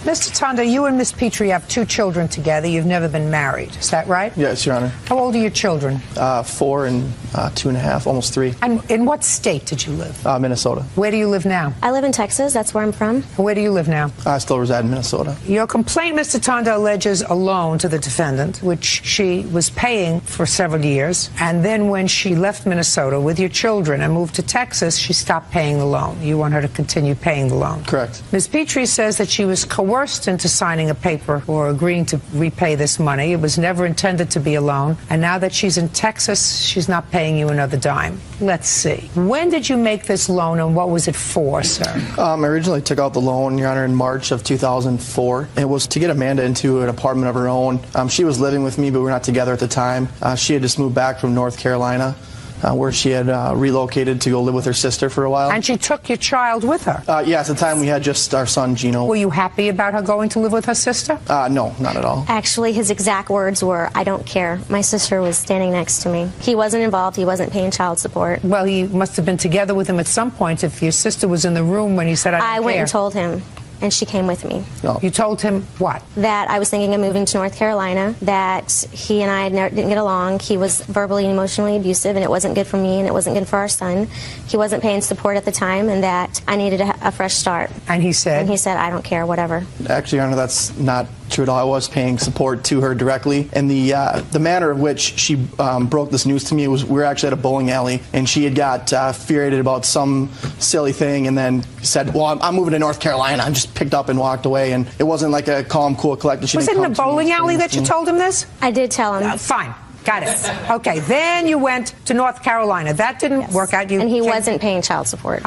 Mr. Tanda, you and Miss Petrie have 2 children together. You've never been married. Is that right? Yes, Your Honor. How old are your children? 4 and 2.5, almost 3. And in what state did you live? Minnesota. Where do you live now? I live in Texas. That's where I'm from. Where do you live now? I still reside in Minnesota. Your complaint, Mr. Tanda, alleges a loan to the defendant, which she was paying for several years. And then when she left Minnesota with your children and moved to Texas, she stopped paying the loan. You want her to continue paying the loan. Correct. Ms. Petrie says that she was coerced into signing a paper or agreeing to repay this money. It was never intended to be a loan. And now that she's in Texas, she's not paying you another dime. Let's see. When did you make this loan and what was it for, sir? I originally took out the loan, Your Honor, in March of 2004. It was to get Amanda into an apartment of her own. She was living with me, but we were not together at the time. She had just moved back from North Carolina, where she had relocated to go live with her sister for a while. And she took your child with her? Yeah, at the time we had just our son, Gino. Were you happy about her going to live with her sister? No, not at all. Actually, his exact words were, "I don't care. My sister was standing next to me." He wasn't involved. He wasn't paying child support. Well, he must have been together with him at some point if your sister was in the room when he said, "I don't care." I went and told him, and she came with me. No. You told him what? That I was thinking of moving to North Carolina, that he and I didn't get along. He was verbally and emotionally abusive, and it wasn't good for me, and it wasn't good for our son. He wasn't paying support at the time, and that I needed a fresh start. And he said? And he said, "I don't care, whatever." Actually, Your Honor, that's not true at all. I was paying support to her directly, and the manner of which she broke this news to me was we were actually at a bowling alley, and she had got furiated about some silly thing, and then said, "Well, I'm moving to North Carolina." I just picked up and walked away, and it wasn't like a calm, cool, collected. She was it in a bowling alley that you told him this? I did tell him. Fine. Got it. Okay, then you went to North Carolina. That didn't work out. And he wasn't paying child support.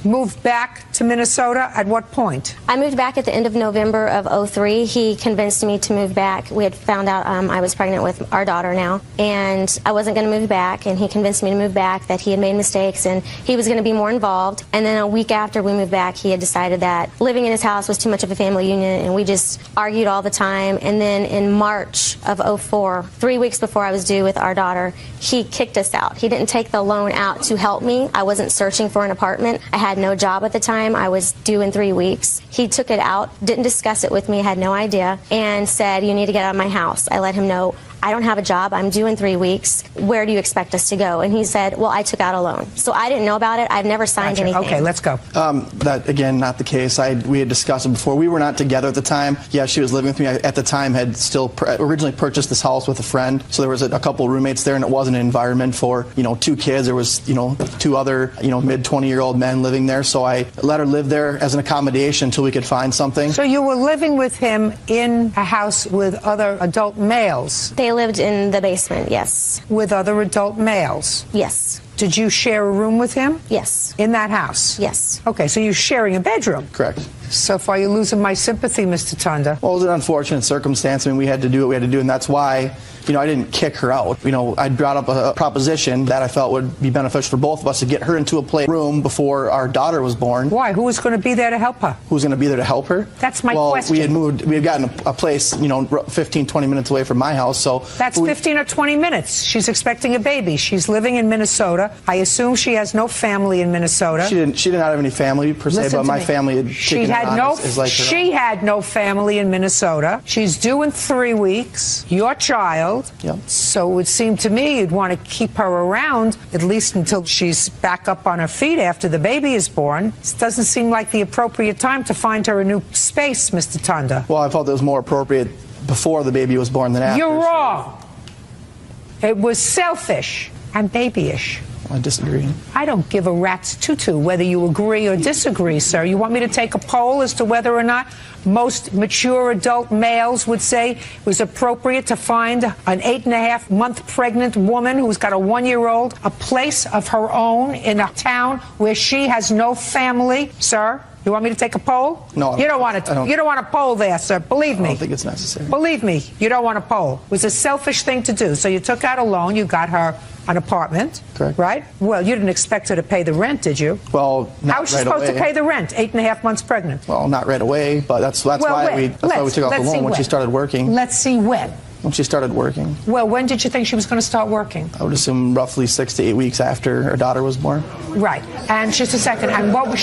Moved back to Minnesota at what point? I moved back at the end of November of '03. He convinced me to move back. We had found out I was pregnant with our daughter now, and I wasn't going to move back, and he convinced me to move back, that he had made mistakes and he was going to be more involved. And then a week after we moved back, he had decided that living in his house was too much of a family union, and we just argued all the time. And then in March of '04, 3 weeks before I was due with our daughter, he kicked us out. He didn't take the loan out to help me. I wasn't searching for an apartment. I had no job at the time. I was due in 3 weeks. He took it out, didn't discuss it with me, had no idea, and said, "You need to get out of my house." I let him know, "I don't have a job. I'm due in 3 weeks. Where do you expect us to go?" And he said, "Well, I took out a loan." So I didn't know about it. I've never signed anything. Okay, let's go. That, again, not the case. We had discussed it before. We were not together at the time. Yeah, she was living with me. I, at the time, had still originally purchased this house with a friend. So there was a couple of roommates there, and it wasn't an environment for, 2 kids. There was, 2 other, mid-20-year-old men living there. So I let her live there as an accommodation until we could find something. So you were living with him in a house with other adult males? They lived in the basement, yes. With other adult males? Yes. Did you share a room with him? Yes. In that house? Yes. Okay, so you're sharing a bedroom? Correct. So far, you're losing my sympathy, Mr. Tanda. Well, it was an unfortunate circumstance. I mean, we had to do what we had to do, and that's why, I didn't kick her out. I brought up a proposition that I felt would be beneficial for both of us to get her into a room before our daughter was born. Why? Who was going to be there to help her? Who was going to be there to help her? That's my question. We had gotten a place, 15, 20 minutes away from my house, so... That's 15 or 20 minutes. She's expecting a baby. She's living in Minnesota. I assume she has no family in Minnesota. She did not have any family, per se, but my family had taken her on as like her own. She had no family in Minnesota. She's due in 3 weeks. Your child. Yep. So it would seem to me you'd want to keep her around at least until she's back up on her feet after the baby is born. This doesn't seem like the appropriate time to find her a new space, Mr. Tanda. Well, I felt it was more appropriate before the baby was born than after. You're wrong. It was selfish and babyish. I disagree. I don't give a rat's tutu whether you agree or disagree, sir. You want me to take a poll as to whether or not most mature adult males would say it was appropriate to find an 8.5-month pregnant woman who's got a 1-year-old a place of her own in a town where she has no family, sir? You want me to take a poll? No. You don't want to. You don't want a poll there, sir. Believe me. I don't think it's necessary. Believe me, you don't want a poll. It was a selfish thing to do. So you took out a loan. You got her an apartment. Correct. Right? Well, you didn't expect her to pay the rent, did you? Well, not how was she right supposed away. to pay the rent? 8.5 months pregnant. Well, not right away, but that's why we took out the loan when she started working. Let's see when. When she started working. Well, when did you think she was going to start working? I would assume roughly 6 to 8 weeks after her daughter was born. Right. And just a second. And what was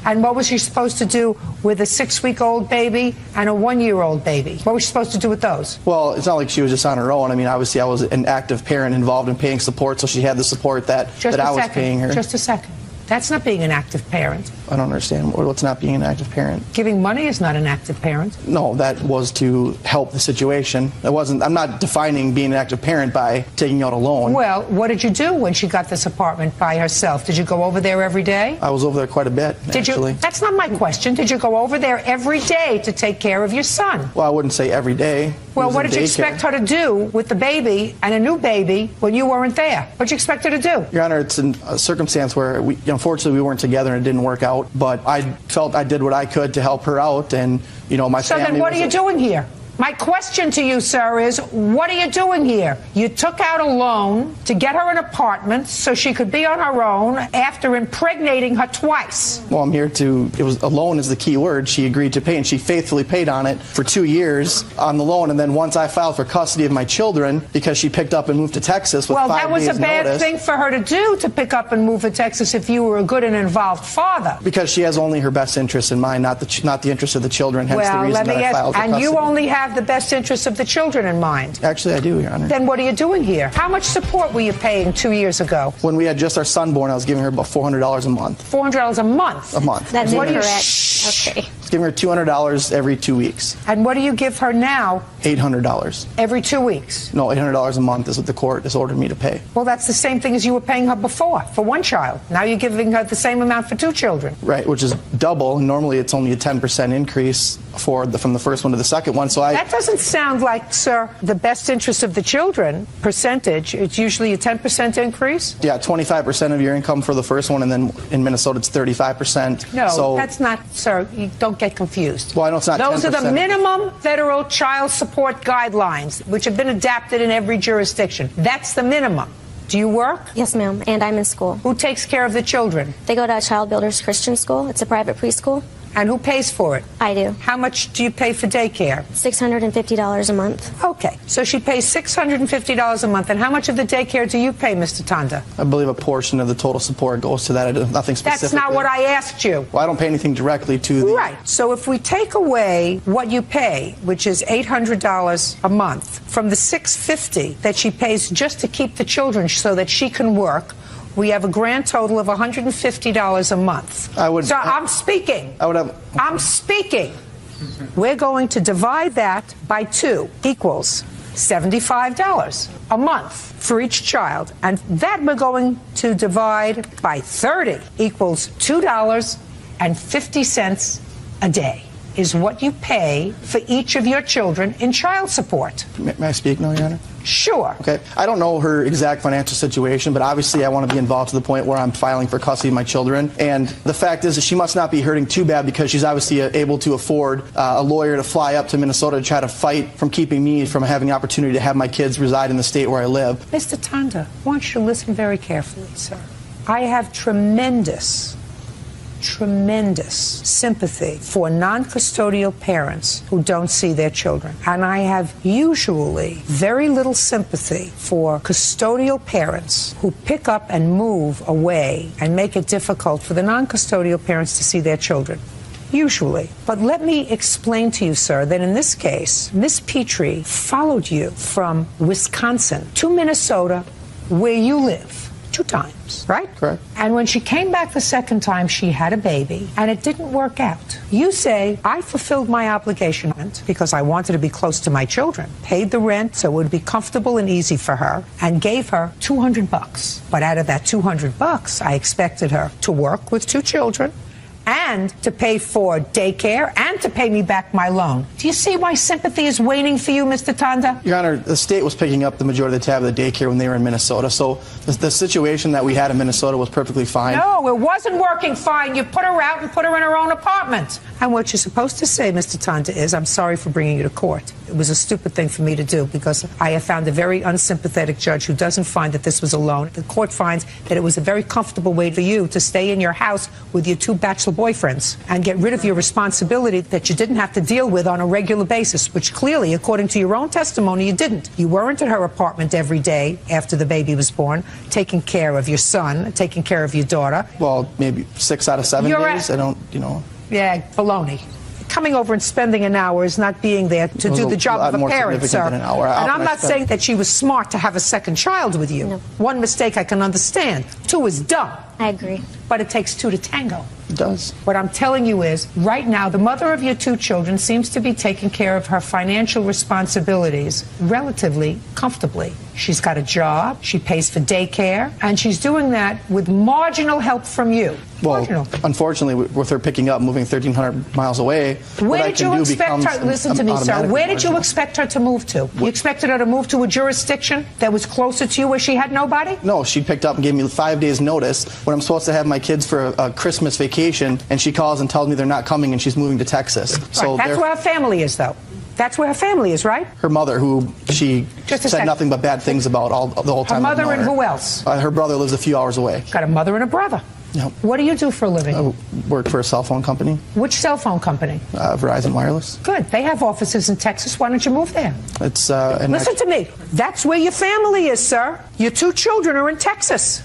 And what was she supposed to do with a 6-week-old baby and a 1-year-old baby? What was she supposed to do with those? Well, it's not like she was just on her own. I mean, obviously, I was an active parent involved in paying support, so she had the support that I was paying her. Just a second. That's not being an active parent. I don't understand what's not being an active parent. Giving money is not an active parent. No, that was to help the situation. It wasn't. I'm not defining being an active parent by taking out a loan. Well, what did you do when she got this apartment by herself? Did you go over there every day? I was over there quite a bit, actually. That's not my question. Did you go over there every day to take care of your son? Well, I wouldn't say every day. Well, what did you expect her to do with the baby and a new baby when you weren't there? What did you expect her to do? Your Honor, it's a circumstance where, unfortunately, we weren't together and it didn't work out. But I felt I did what I could to help her out, and, my family... So then what are you doing here? My question to you, sir, is what are you doing here? You took out a loan to get her an apartment so she could be on her own after impregnating her twice. Well, I'm here to... a loan is the key word. She agreed to pay, and she faithfully paid on it for 2 years on the loan. And then once I filed for custody of my children, because she picked up and moved to Texas with 5 days notice... Well, that was a bad thing for her to do, to pick up and move to Texas if you were a good and involved father. Because she has only her best interest in mind, not the interest of the children, hence the reason that I filed for custody. And you only have the best interests of the children in mind. Actually, I do, Your Honor. Then what are you doing here? How much support were you paying 2 years ago? When we had just our son born, I was giving her about $400 a month. $400 a month? A month. That's incorrect. Okay. I was giving her $200 every 2 weeks. And what do you give her now? $800. Every 2 weeks? No, $800 a month is what the court has ordered me to pay. Well, that's the same thing as you were paying her before, for one child. Now you're giving her the same amount for 2 children. Right, which is double. Normally it's only a 10% increase from the first one to the second one. So that doesn't sound like, sir, the best interest of the children percentage. It's usually a 10% increase? Yeah, 25% of your income for the first one, and then in Minnesota it's 35%. No, that's not, sir, you don't get confused. Well, I know it's not 10%. Those are the minimum federal child support guidelines, which have been adapted in every jurisdiction. That's the minimum. Do you work? Yes, ma'am, and I'm in school. Who takes care of the children? They go to Child Builders Christian School. It's a private preschool. And who pays for it? I do. How much do you pay for daycare? $650 a month. Okay, so she pays $650 a month. And how much of the daycare do you pay, Mr. Tanda? I believe a portion of the total support goes to that. Nothing specific. That's not what I asked you. Well, I don't pay anything directly to the... Right. So if we take away what you pay, which is $800 a month, from the $650 that she pays just to keep the children so that she can work, we have a grand total of $150 a month. I'm speaking. I'm speaking. We're going to divide that by 2 equals $75 a month for each child. And that we're going to divide by 30 equals $2.50 a day is what you pay for each of your children in child support. May I speak now, Your Honor? Sure. Okay. I don't know her exact financial situation, but obviously I want to be involved to the point where I'm filing for custody of my children. And the fact is that she must not be hurting too bad, because she's obviously able to afford a lawyer to fly up to Minnesota to try to fight from keeping me from having the opportunity to have my kids reside in the state where I live. Mr. Tanda, I want you to listen very carefully, sir. I have tremendous sympathy for non-custodial parents who don't see their children. And I have usually very little sympathy for custodial parents who pick up and move away and make it difficult for the non-custodial parents to see their children. Usually. But let me explain to you, sir, that in this case, Miss Petrie followed you from Wisconsin to Minnesota, where you live. 2 times, right? Correct. And when she came back the second time, she had a baby, and it didn't work out. You say, I fulfilled my obligation because I wanted to be close to my children, paid the rent so it would be comfortable and easy for her, and gave her $200. But out of that $200, I expected her to work with 2 children, and to pay for daycare, and to pay me back my loan. Do you see why sympathy is waning for you, Mr. Tanda? Your Honor, the state was picking up the majority of the tab of the daycare when they were in Minnesota, so the situation that we had in Minnesota was perfectly fine. No, it wasn't working fine. You put her out and put her in her own apartment. And what you're supposed to say, Mr. Tanda, is, I'm sorry for bringing you to court. It was a stupid thing for me to do, because I have found a very unsympathetic judge who doesn't find that this was a loan. The court finds that it was a very comfortable way for you to stay in your house with your 2 bachelor multiple boyfriends and get rid of your responsibility that you didn't have to deal with on a regular basis, which clearly, according to your own testimony, you didn't. You weren't at her apartment every day after the baby was born, taking care of your son, taking care of your daughter. Well, maybe 6 out of 7 days. I don't, Yeah, baloney. Coming over and spending an hour is not being there to do the job of a parent, sir. Than an hour. And I'm not saying that she was smart to have a second child with you. No. One mistake I can understand. 2 is dumb. I agree. But it takes 2 to tango. It does. What I'm telling you is, right now, the mother of your 2 children seems to be taking care of her financial responsibilities relatively comfortably. She's got a job, she pays for daycare, and she's doing that with marginal help from you. Well, Marginal. Unfortunately, with her picking up, moving 1,300 miles away, where did you expect her? Listen to me, sir. Where did you expect her to move to? You expected her to move to a jurisdiction that was closer to you, where she had nobody? No, she picked up and gave me 5 days' notice when I'm supposed to have my kids for a Christmas vacation, and she calls and tells me they're not coming and she's moving to Texas. So that's where her family is, though. That's where her family is, right? Her mother, who she said nothing but bad things about the whole time. Her mother and who else? Her brother lives a few hours away. Got a mother and a brother. Yep. What do you do for a living? I work for a cell phone company. Which cell phone company? Verizon Wireless. Good. They have offices in Texas. Why don't you move there? It's Listen to me. That's where your family is, sir. Your 2 children are in Texas.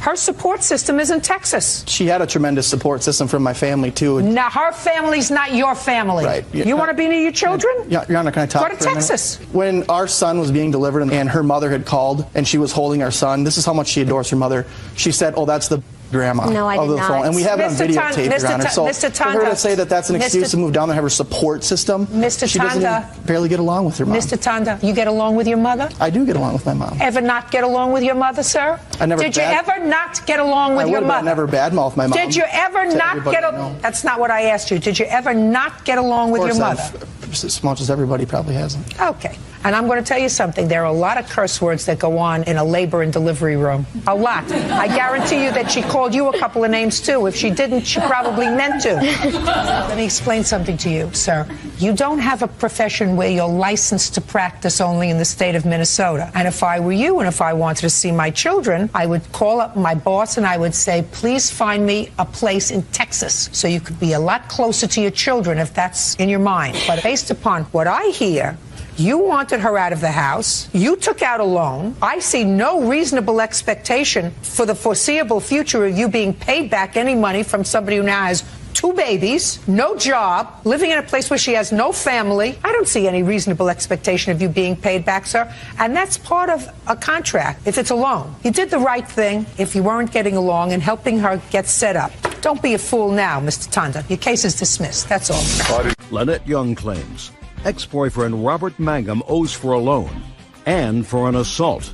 Her support system is in Texas. She had a tremendous support system from my family, too. Now, her family's not your family. Right. You want to be near your children? Your Honor, can I talk Go to for a minute? Texas. When our son was being delivered and her mother had called and she was holding our son, this is how much she adores her mother. She said, "Oh, that's the grandma No, I of did the not. phone." And we have it on Mr. videotape, Your Honor. So Mr. for her to say that that's an excuse Mr. to move down there and have her support system, Mr. she doesn't Tanda. even barely get along with her mom. Mr. Tanda, you get along with your mother? I do get along with my mom. Ever not get along with your mother, sir? I never Did you ever not get along with your mother? I never badmouth my mom. Did you ever not get along? That's not what I asked you. Did you ever not get along with your mother? As much as everybody probably hasn't. Okay. And I'm going to tell you something. There are a lot of curse words that go on in a labor and delivery room. A lot. I guarantee you that she called you a couple of names, too. If she didn't, she probably meant to. Let me explain something to you, sir. You don't have a profession where you're licensed to practice only in the state of Minnesota. And if I were you and if I wanted to see my children, I would call up my boss and I would say, please find me a place in Texas so you could be a lot closer to your children if that's in your mind. But based upon what I hear, you wanted her out of the house. You took out a loan. I see no reasonable expectation for the foreseeable future of you being paid back any money from somebody who now has 2 babies, no job, living in a place where she has no family. I don't see any reasonable expectation of you being paid back, sir. And that's part of a contract, if it's a loan. You did the right thing if you weren't getting along and helping her get set up. Don't be a fool now, Mr. Tanda. Your case is dismissed. That's all. Lynette Young claims ex-boyfriend Robert Mangum owes for a loan and for an assault.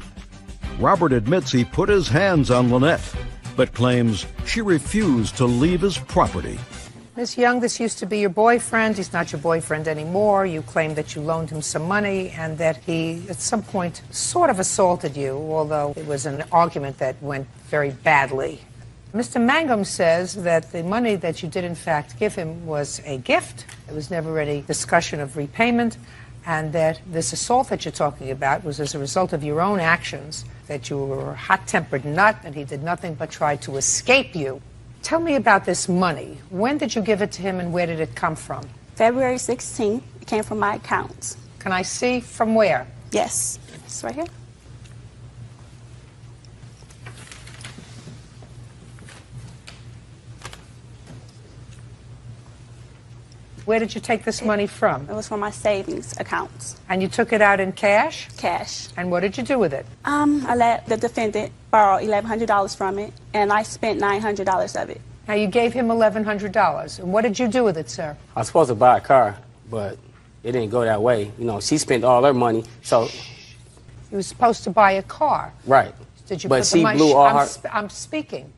Robert admits he put his hands on Lynette, but claims she refused to leave his property. Ms. Young, this used to be your boyfriend. He's not your boyfriend anymore. You claim that you loaned him some money and that he, at some point, sort of assaulted you, although it was an argument that went very badly. Mr. Mangum says that the money that you did, in fact, give him was a gift. There was never any discussion of repayment, and that this assault that you're talking about was as a result of your own actions, that you were a hot-tempered nut and he did nothing but try to escape you. Tell me about this money. When did you give it to him and where did it come from? February 16th. It came from my accounts. Can I see from where? Yes. It's right here. Where did you take this money from? It was from my savings accounts. And you took it out in cash? Cash. And what did you do with it? I let the defendant borrow $1,100 from it, and I spent $900 of it. Now, you gave him $1,100. And what did you do with it, sir? I was supposed to buy a car, but it didn't go that way. You know, she spent all her money, so... You were supposed to buy a car. Right. Did you but put the she money? blew all her... I'm speaking.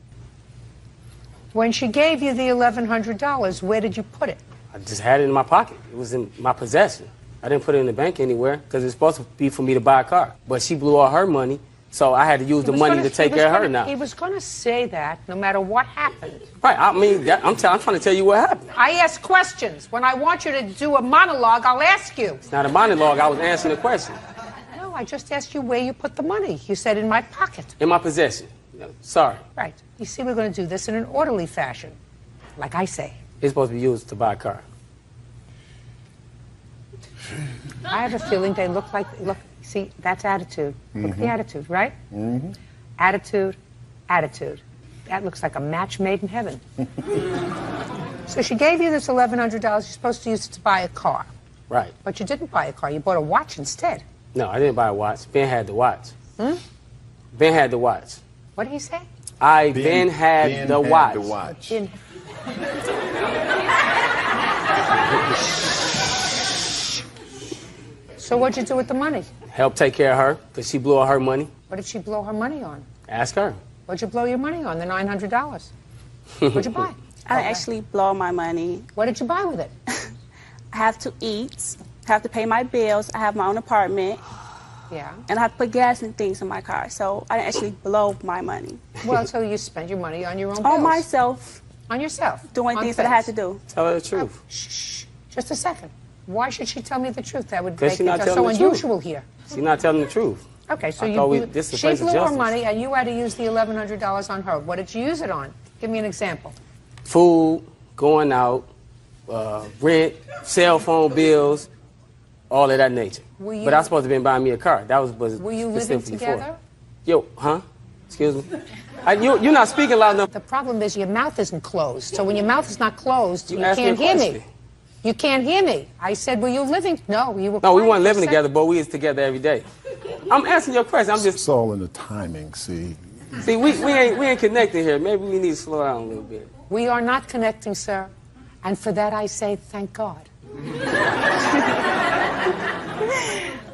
When she gave you the $1,100, where did you put it? I just had it in my pocket. It was in my possession. I didn't put it in the bank anywhere because it's supposed to be for me to buy a car. But she blew all her money, so I had to use the money to take care of her now. He was going to say that no matter what happened. Right. I mean, I'm trying to tell you what happened. I ask questions. When I want you to do a monologue, I'll ask you. It's not a monologue. I was answering the question. No, I just asked you where you put the money. You said in my pocket. In my possession. Sorry. Right. You see, we're going to do this in an orderly fashion. like I say. It's supposed to be used to buy a car. I have a feeling they look like, look, see, that's attitude. Look at the attitude, right? Attitude, attitude. That looks like a match made in heaven. So she gave you this $1,100. You're supposed to use it to buy a car. Right. But you didn't buy a car. You bought a watch instead. No, I didn't buy a watch. Ben had the watch. Ben had the watch. What did he say? Ben had the watch. So what'd you do with the money? Help take care of her, because she blew all her money. What did she blow her money on? Ask her. What'd you blow your money on, the $900? What'd you buy? I actually blow my money. What did you buy with it? I have to eat, I have to pay my bills, I have my own apartment, Yeah. and I have to put gas and things in my car. So I didn't actually blow my money. Well, so you spent your money on your own bills. On myself, On yourself. doing on things that I had to things. do. Tell her the truth. Shh. Just a second. Why should she tell me the truth? That would 'Cause make she's not it so telling the truth. unusual here. She's not telling the truth. Okay, so I thought this is a she place of blew her justice. money and you had to use the $1,100 on her. What did you use it on? Give me an example. Food, going out, rent, cell phone bills, all of that nature. But I was supposed to be buying me a car. That was Were you living specifically together? Yo, huh? Excuse me? You're not speaking loud enough. The problem is your mouth isn't closed. So when your mouth is not closed, you asked me a can't hear me. question. You can't hear me. I said, were you living? No, you were No, we quiet weren't for a living second. together, but we was together every day. I'm answering your question. I'm just... It's all in the timing, see. See, we ain't connected here. Maybe we need to slow down a little bit. We are not connecting, sir. And for that I say, thank God.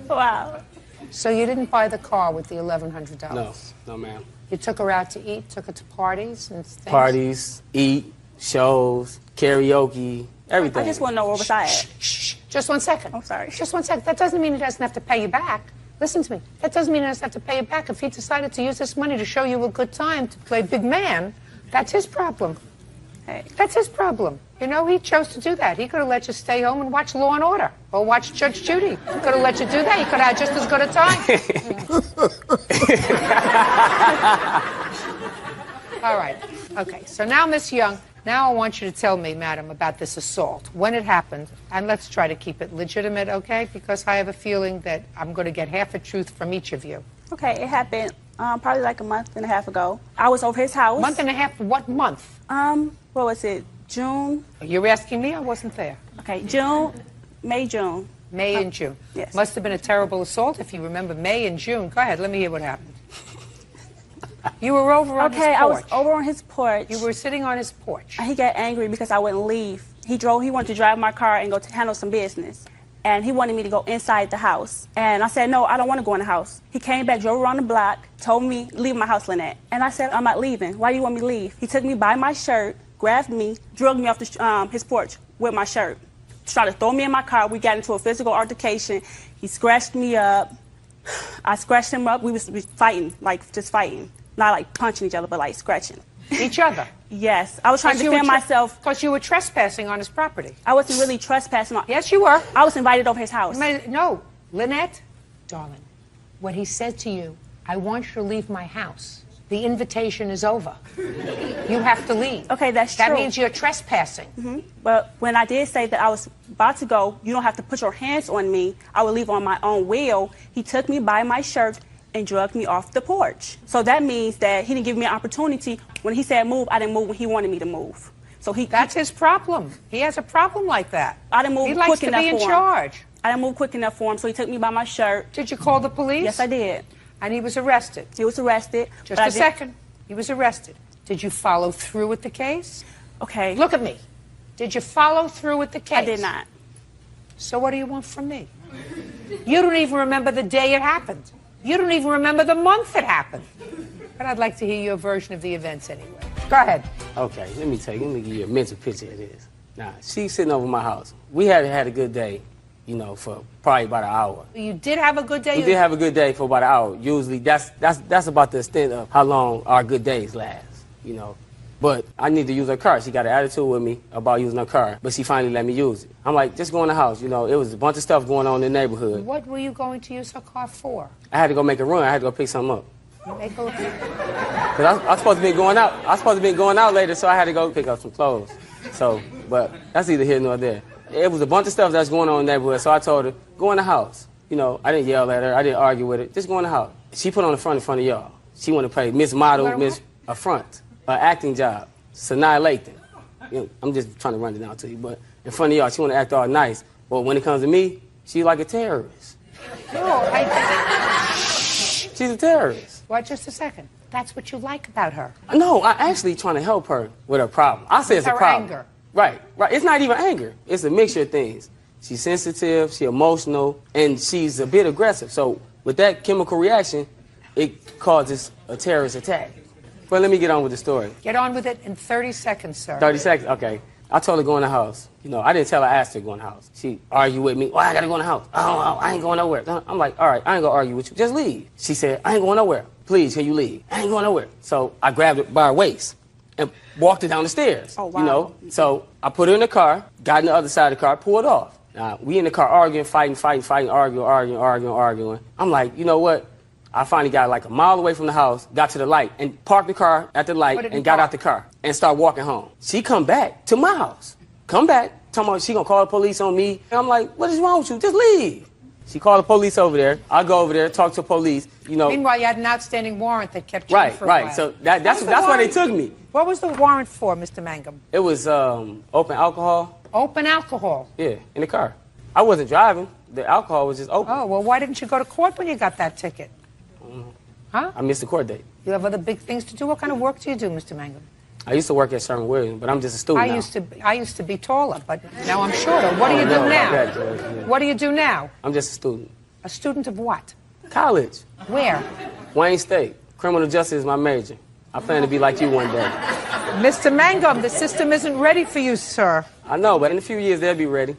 Wow. So you didn't buy the car with the $1,100? No, ma'am. You took her out to eat, took her to parties and things? Parties, eat, shows, karaoke, everything. I just want to know where was I at. Shh. Just 1 second. I'm sorry. Just 1 second. That doesn't mean he doesn't have to pay you back. Listen to me. That doesn't mean he doesn't have to pay you back. If he decided to use this money to show you a good time, to play big man, that's his problem. Hey. That's his problem. You know, he chose to do that. He could have let you stay home and watch Law and Order or watch Judge Judy. He could have let you do that. You could have had just as good a time. All right. Okay. So now, Miss Young, now I want you to tell me, madam, about this assault, when it happened, and let's try to keep it legitimate, okay? Because I have a feeling that I'm going to get half a truth from each of you. Okay, it happened probably like a month and a half ago. I was over his house. Month and a half? What month? What was it? June? You're asking me? I wasn't there. Okay, June, May, June. May and June. Yes. Must have been a terrible assault if you remember May and June. Go ahead, let me hear what happened. You were over on his porch. Okay, I was over on his porch. You were sitting on his porch. And he got angry because I wouldn't leave. He wanted to drive my car and go to handle some business. And he wanted me to go inside the house. And I said, no, I don't want to go in the house. He came back, drove around the block, told me, leave my house, Lynette. And I said, I'm not leaving. Why do you want me to leave? He took me by my shirt, grabbed me, drugged me off his porch with my shirt. Tried to throw me in my car. We got into a physical altercation. He scratched me up. I scratched him up. We was fighting, like just fighting. Not like punching each other, but like scratching. Each other? Yes. I was trying to defend myself. Because you were trespassing on his property. I wasn't really trespassing. Yes, you were. I was invited over his house. No, Lynette, darling, what he said to you, I want you to leave my house. The invitation is over. You have to leave. Okay, that's true. That means you're trespassing. Mm-hmm. But when I did say that I was about to go, you don't have to put your hands on me. I will leave on my own will. He took me by my shirt and drugged me off the porch. So that means that he didn't give me an opportunity. When he said move, I didn't move when he wanted me to move. So that's his problem. He has a problem like that. I didn't move he quick likes to enough be in for him. charge. I didn't move quick enough for him, so he took me by my shirt. Did you call the police? Yes, I did. And he was arrested? He was arrested. Just a second. He was arrested. Did you follow through with the case? Okay. Look at me. Did you follow through with the case? I did not. So what do you want from me? You don't even remember the day it happened. You don't even remember the month it happened. But I'd like to hear your version of the events anyway. Go ahead. Okay, let me give you a mental picture of this. Now, she's sitting over my house. We had a good day, you know, for probably about an hour. You did have a good day? We did have a good day for about an hour. Usually that's about the extent of how long our good days last, you know. But I need to use her car. She got an attitude with me about using her car, but she finally let me use it. I'm like, just go in the house. You know, it was a bunch of stuff going on in the neighborhood. What were you going to use her car for? I had to go make a run. I had to go pick something up. Make a... Because I was supposed to be going out. I was supposed to be going out later, so I had to go pick up some clothes. So, but that's either here nor there. It was a bunch of stuff that's going on in the neighborhood, so I told her, go in the house. You know, I didn't yell at her. I didn't argue with her. Just go in the house. She put on the front in front of y'all. She wanted to play Miss Model, Miss Affront, an acting job, Sanaa Lathan. You know, I'm just trying to run it down to you, but in front of y'all, she want to act all nice. But when it comes to me, she's like a terrorist. No, She's a terrorist. Well, just a second. That's what you like about her. No, I actually trying to help her with her problem. I say it's a problem. Anger. Right. It's not even anger. It's a mixture of things. She's sensitive, she's emotional, and she's a bit aggressive. So with that chemical reaction, it causes a terrorist attack. But let me get on with the story. Get on with it in 30 seconds, sir. 30 seconds? Okay. I told her to go in the house. You know, I didn't tell her, I asked her to go in the house. She argued with me. Why I gotta go in the house? Oh, I ain't going nowhere. I'm like, all right, I ain't gonna argue with you. Just leave. She said, I ain't going nowhere. Please, can you leave? I ain't going nowhere. So I grabbed her by her waist and walked her down the stairs. Oh, wow. You know, so I put her in the car, got in the other side of the car, pulled off. Now, we in the car arguing, fighting, arguing. I'm like, you know what? I finally got like a mile away from the house, got to the light, and parked the car at the light, and got out the car, and started walking home. She come back to my house. Come back, talking about she gonna call the police on me. And I'm like, what is wrong with you? Just leave. She called the police over there. I go over there, talk to the police, you know. Meanwhile, you had an outstanding warrant that kept you for a while. So that's why they took me. What was the warrant for, Mr. Mangum? It was open alcohol. Open alcohol? Yeah, in the car. I wasn't driving. The alcohol was just open. Oh, well, why didn't you go to court when you got that ticket? Huh? I missed the court date. You have other big things to do? What kind of work do you do, Mr. Mangum? I used to work at Sherman-Williams, but I'm just a student now. I used to be taller, but now I'm shorter. What do you do now? What do you do now? I'm just a student. A student of what? College. Where? Wayne State. Criminal justice is my major. I plan to be like you one day. Mr. Mangum, the system isn't ready for you, sir. I know, but in a few years they'll be ready.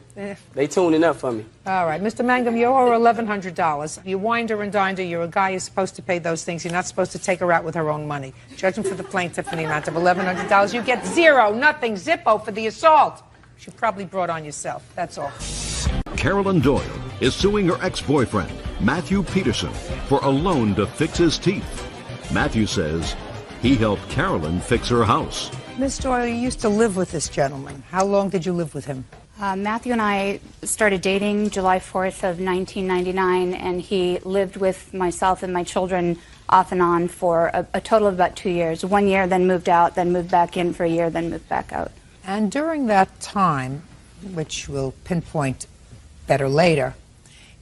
They tuning up for me. All right, Mr. Mangum, you owe her $1,100. You wined her and dined her. You're a guy who's supposed to pay those things. You're not supposed to take her out with her own money. Judging for the plaintiff in the amount of $1,100, you get zero, nothing, zippo for the assault. You probably brought on yourself. That's all. Carolyn Doyle is suing her ex-boyfriend, Matthew Peterson, for a loan to fix his teeth. Matthew says he helped Carolyn fix her house. Miss Doyle, you used to live with this gentleman. How long did you live with him? Matthew and I started dating July 4th of 1999, and he lived with myself and my children off and on for a total of about 2 years. 1 year, then moved out, then moved back in for a year, then moved back out. And during that time, which we'll pinpoint better later,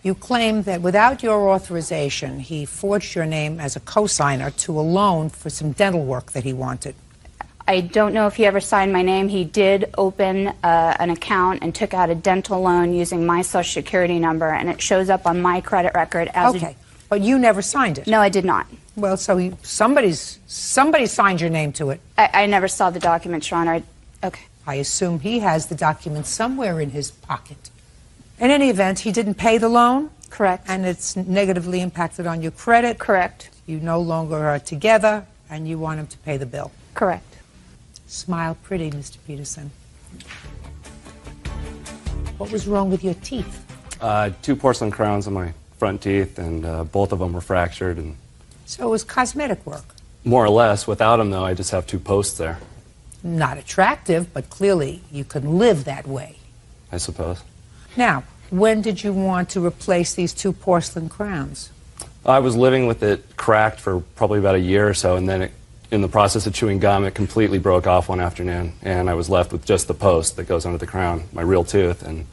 you claim that without your authorization, he forged your name as a co-signer to a loan for some dental work that he wanted. I don't know if he ever signed my name. He did open an account and took out a dental loan using my Social Security number, and it shows up on my credit record as okay, but you never signed it. No, I did not. Well, so somebody signed your name to it. I never saw the documents, Your Honor. Okay. I assume he has the documents somewhere in his pocket. In any event, he didn't pay the loan? Correct. And it's negatively impacted on your credit? Correct. You no longer are together, and you want him to pay the bill? Correct. Smile pretty, Mr. Peterson. What was wrong with your teeth? 2 porcelain crowns on my front teeth, and both of them were fractured. And So it was cosmetic work? more or less. Without them, though, I just have 2 posts there, Not attractive, but clearly you can live that way. I suppose. Now, when did you want to replace these 2 porcelain crowns? I was living with it cracked for probably about a year or so, and then in the process of chewing gum, it completely broke off one afternoon, and I was left with just the post that goes under the crown, my real tooth, and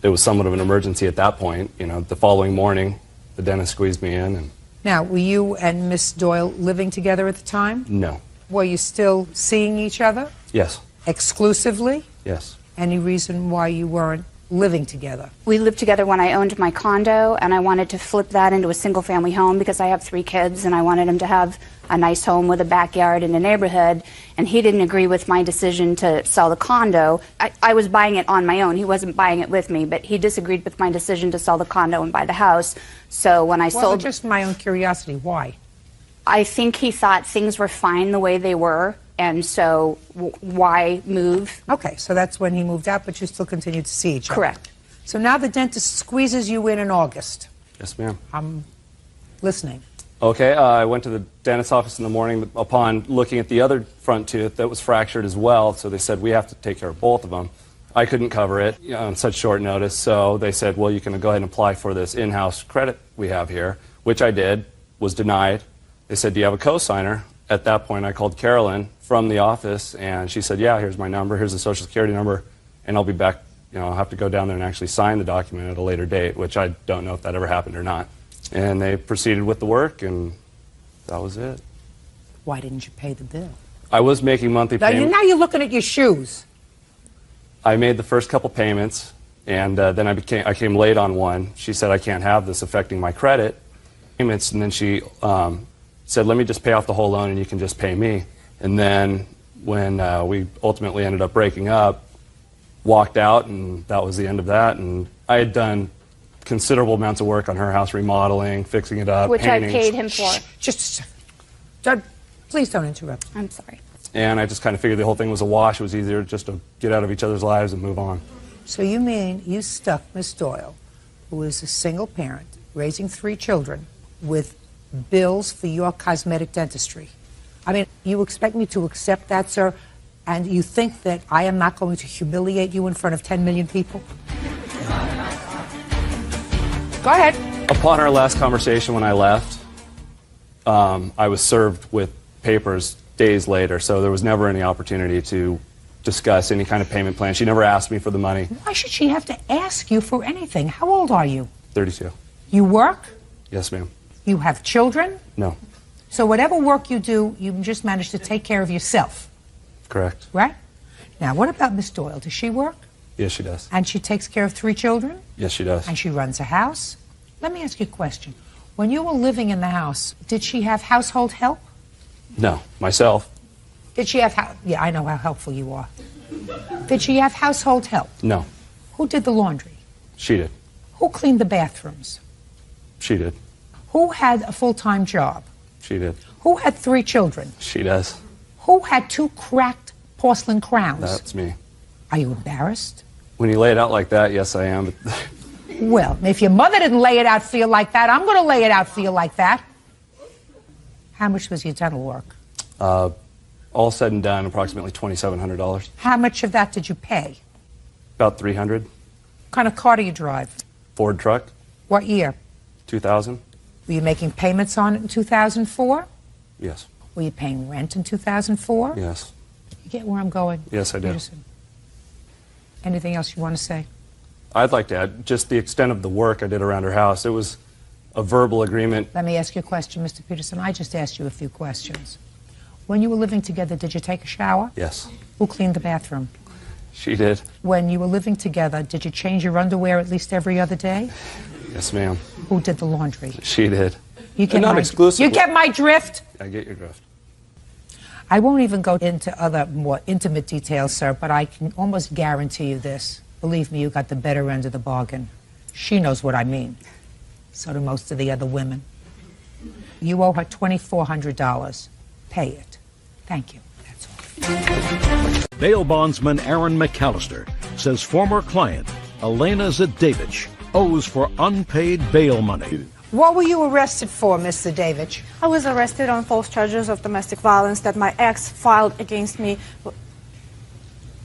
it was somewhat of an emergency at that point. You know, the following morning, the dentist squeezed me in, and Now, were you and Miss Doyle living together at the time? no. Were you still seeing each other? Yes. Exclusively? Yes. Any reason why you weren't living together? We lived together when I owned my condo, and I wanted to flip that into a single-family home because I have 3 kids, and I wanted him to have a nice home with a backyard in the neighborhood, and he didn't agree with my decision to sell the condo. I was buying it on my own. He wasn't buying it with me, but he disagreed with my decision to sell the condo and buy the house. So when I Well, sold... just my own curiosity, why? I think he thought things were fine the way they were, and so why move? Okay, so that's when he moved out, but you still continued to see each other. Correct. So now the dentist squeezes you in August. Yes, ma'am. I'm listening. Okay, I went to the dentist's office in the morning upon looking at the other front tooth that was fractured as well, so they said we have to take care of both of them. I couldn't cover it on such short notice, so they said, well, you can go ahead and apply for this in-house credit we have here, which I did, was denied. They said, do you have a cosigner? At that point, I called Carolyn from the office, and she said, yeah, here's my number, here's the Social Security number, and I'll be back. I'll have to go down there and actually sign the document at a later date, which I don't know if that ever happened or not. And they proceeded with the work, and that was it. Why didn't you pay the bill? I was making monthly payments. Now you're looking at your shoes. I made the first couple payments, and then I came late on one. She said, I can't have this affecting my credit payments, and then she said, let me just pay off the whole loan, and you can just pay me. And then when we ultimately ended up breaking up, walked out, and that was the end of that. And I had done considerable amounts of work on her house, remodeling, fixing it up, Which paintings. I paid him for. Just a second. Judd, please don't interrupt. I'm sorry. And I just kind of figured the whole thing was a wash. It was easier just to get out of each other's lives and move on. So you mean you stuck Miss Doyle, who is a single parent, raising 3 children, with bills for your cosmetic dentistry? I mean, you expect me to accept that, sir? And you think that I am not going to humiliate you in front of 10 million people? Go ahead. Upon our last conversation when I left, I was served with papers days later, so there was never any opportunity to discuss any kind of payment plan. She never asked me for the money. Why should she have to ask you for anything? How old are you? 32. You work? Yes, ma'am. You have children? No. So whatever work you do, you just manage to take care of yourself, Correct. right? Now, what about Miss Doyle? Does she work? Yes, she does. And she takes care of 3 children? Yes, she does. And she runs a house? Let me ask you a question. When you were living in the house, did she have household help? No, myself. Did she have, yeah, I know how helpful you are. Did she have household help? No, Who did the laundry? she did. Who cleaned the bathrooms? She did. Who had a full-time job? She did. Who had 3 children? She does. Who had 2 cracked porcelain crowns? That's me. Are you embarrassed? When you lay it out like that, yes, I am. But Well, if your mother didn't lay it out for you like that, I'm going to lay it out for you like that. How much was your dental work? all said and done, approximately $2,700. How much of that did you pay? About $300. What kind of car do you drive? Ford truck. What year? 2000. Were you making payments on it in 2004? Yes. Were you paying rent in 2004? Yes. You get where I'm going? Yes, I do. Peterson. Anything else you want to say? I'd like to add just the extent of the work I did around her house. It was a verbal agreement. Let me ask you a question, Mr. Peterson. I just asked you a few questions. When you were living together, did you take a shower? Yes. Who cleaned the bathroom? She did. When you were living together, did you change your underwear at least every other day? Yes, ma'am. Who did the laundry? She did. You get Not my, exclusively. You get my drift? I get your drift. I won't even go into other more intimate details, sir, but I can almost guarantee you this. Believe me, you got the better end of the bargain. She knows what I mean. So do most of the other women. You owe her $2,400. Pay it. Thank you. That's all. Bail bondsman Aaron McAllister says former client Elena Zadevich owes for unpaid bail money. What were you arrested for, Mr. Davidge? I was arrested on false charges of domestic violence that my ex filed against me.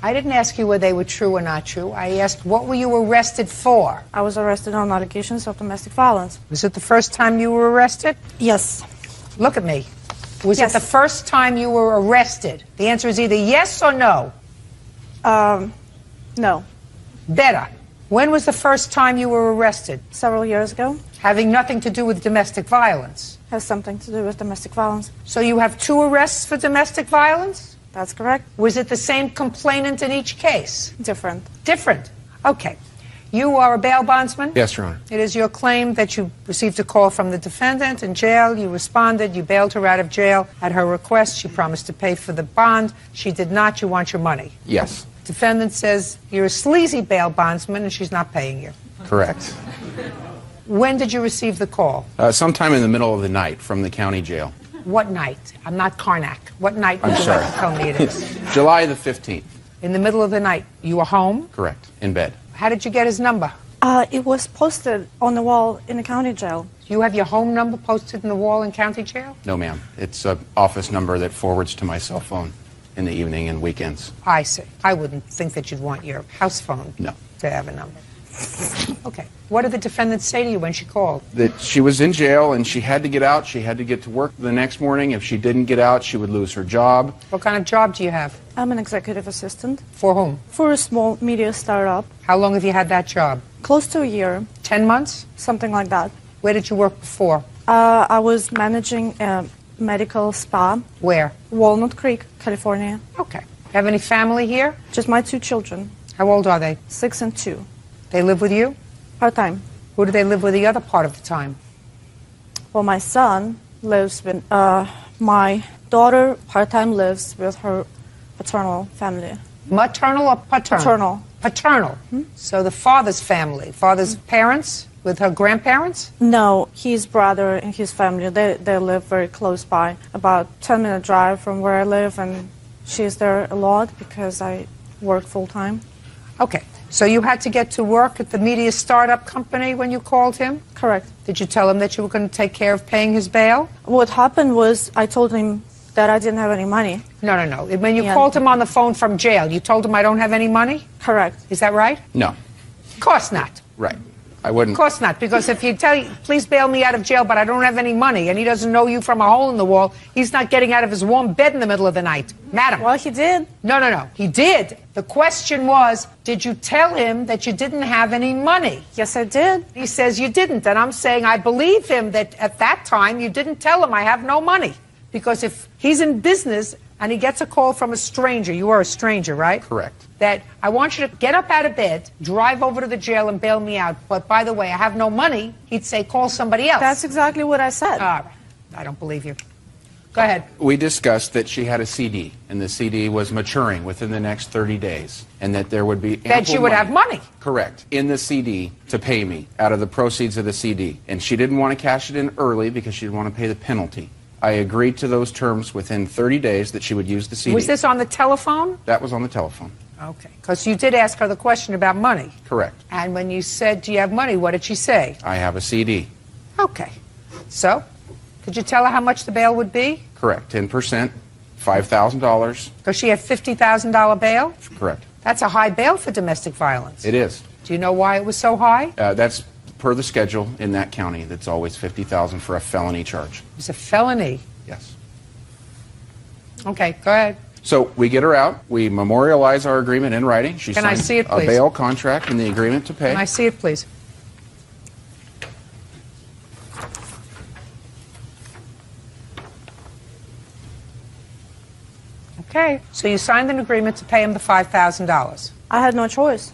I didn't ask you whether they were true or not true. I asked, what were you arrested for? I was arrested on allegations of domestic violence. Was it the first time you were arrested? Yes. Look at me. Was Yes. it the first time you were arrested? The answer is either yes or no. No. Better. When was the first time you were arrested? Several years ago. Having nothing to do with domestic violence. Has something to do with domestic violence. So you have 2 arrests for domestic violence? That's correct. Was it the same complainant in each case? Different. Different. Okay. You are a bail bondsman? Yes, Your Honor. It is your claim that you received a call from the defendant in jail. You responded. You bailed her out of jail at her request. She promised to pay for the bond. She did not. You want your money. Yes. Defendant says you're a sleazy bail bondsman and she's not paying you. Correct. When did you receive the call? Sometime in the middle of the night from the county jail. What night? I'm not Karnak. What night would I'm you sorry. like to tell me it is? July the 15th. In the middle of the night. You were home? Correct. In bed. How did you get his number? It was posted on the wall in the county jail. Do you have your home number posted in the wall in county jail? No, ma'am. It's an office number that forwards to my cell phone in the evening and weekends. I see. I wouldn't think that you'd want your house phone No. to have a number. Okay. What did the defendant say to you when she called? That she was in jail and she had to get out. She had to get to work the next morning. If she didn't get out, she would lose her job. What kind of job do you have? I'm an executive assistant For whom? for a small media startup. How long have you had that job? Close to a year, 10 months? something like that. Where did you work before? I was managing a medical spa, Where? Walnut Creek, California. Okay. Have any family here? Just my 2 children, How old are they? 6 and 2, They live with you? part-time. Who do they live with the other part of the time? Well, my son lives with, my daughter part-time lives with her paternal family. Maternal or paternal? Paternal. Paternal. So the father's family, father's parents with her grandparents? No, his brother and his family, they live very close by, about 10-minute drive from where I live, and she's there a lot because I work full-time. Okay. So you had to get to work at the media startup company when you called him? Correct. Did you tell him that you were going to take care of paying his bail? What happened was I told him that I didn't have any money. No, no, no. When you Yeah. called him on the phone from jail, you told him I don't have any money? Correct. Is that right? No. Of course not. Right. I wouldn't. Of course not, because if you tell you, please bail me out of jail, but I don't have any money, and he doesn't know you from a hole in the wall, he's not getting out of his warm bed in the middle of the night. Madam. Well, he did. No, no, no. He did. The question was, did you tell him that you didn't have any money? Yes, I did. He says you didn't, and I'm saying I believe him that at that time you didn't tell him I have no money. Because if he's in business and he gets a call from a stranger, you are a stranger, right? Correct. That I want you to get up out of bed, drive over to the jail and bail me out. But by the way, I have no money. He'd say, call somebody else. That's exactly what I said. All right. I don't believe you. Go ahead. We discussed that she had a CD, and the CD was maturing within the next 30 days, and that there would be ample That you would have money. Correct. In the CD to pay me out of the proceeds of the CD. And she didn't want to cash it in early because she didn't want to pay the penalty. I agreed to those terms within 30 days that she would use the CD. Was this on the telephone? That was on the telephone. Okay. Because you did ask her the question about money. Correct. And when you said, do you have money, what did she say? I have a CD. Okay. So, did you tell her how much the bail would be? Correct. 10%, $5,000. Because she had $50,000 bail? Correct. That's a high bail for domestic violence. It is. Do you know why it was so high? That's per the schedule in that county. That's always $50,000 for a felony charge. It was a felony. Yes. Okay, go ahead. So we get her out. We memorialize our agreement in writing. She Can I signs see it, a please? bail contract and the agreement to pay. Can I see it, please? Okay, so you signed an agreement to pay him the $5,000. I had no choice.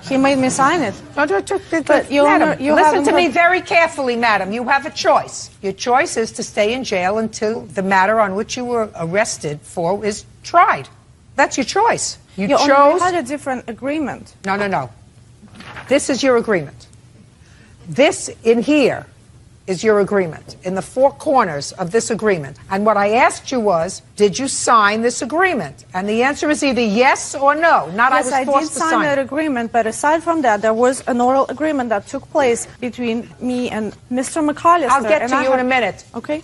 He made me sign it. But Madam, listen to me very carefully, madam. You have a choice. Your choice is to stay in jail until the matter on which you were arrested for is tried. That's your choice. You chose. You had a different agreement. No, no, no. This is your agreement. This in here is your agreement, in the 4 corners of this agreement. And what I asked you was, did you sign this agreement? And the answer is either yes or no. Not Yes, I was forced did to sign sign that it. agreement, but aside from that, there was an oral agreement that took place between me and Mr. McCollister. I'll get to you in a minute. Okay.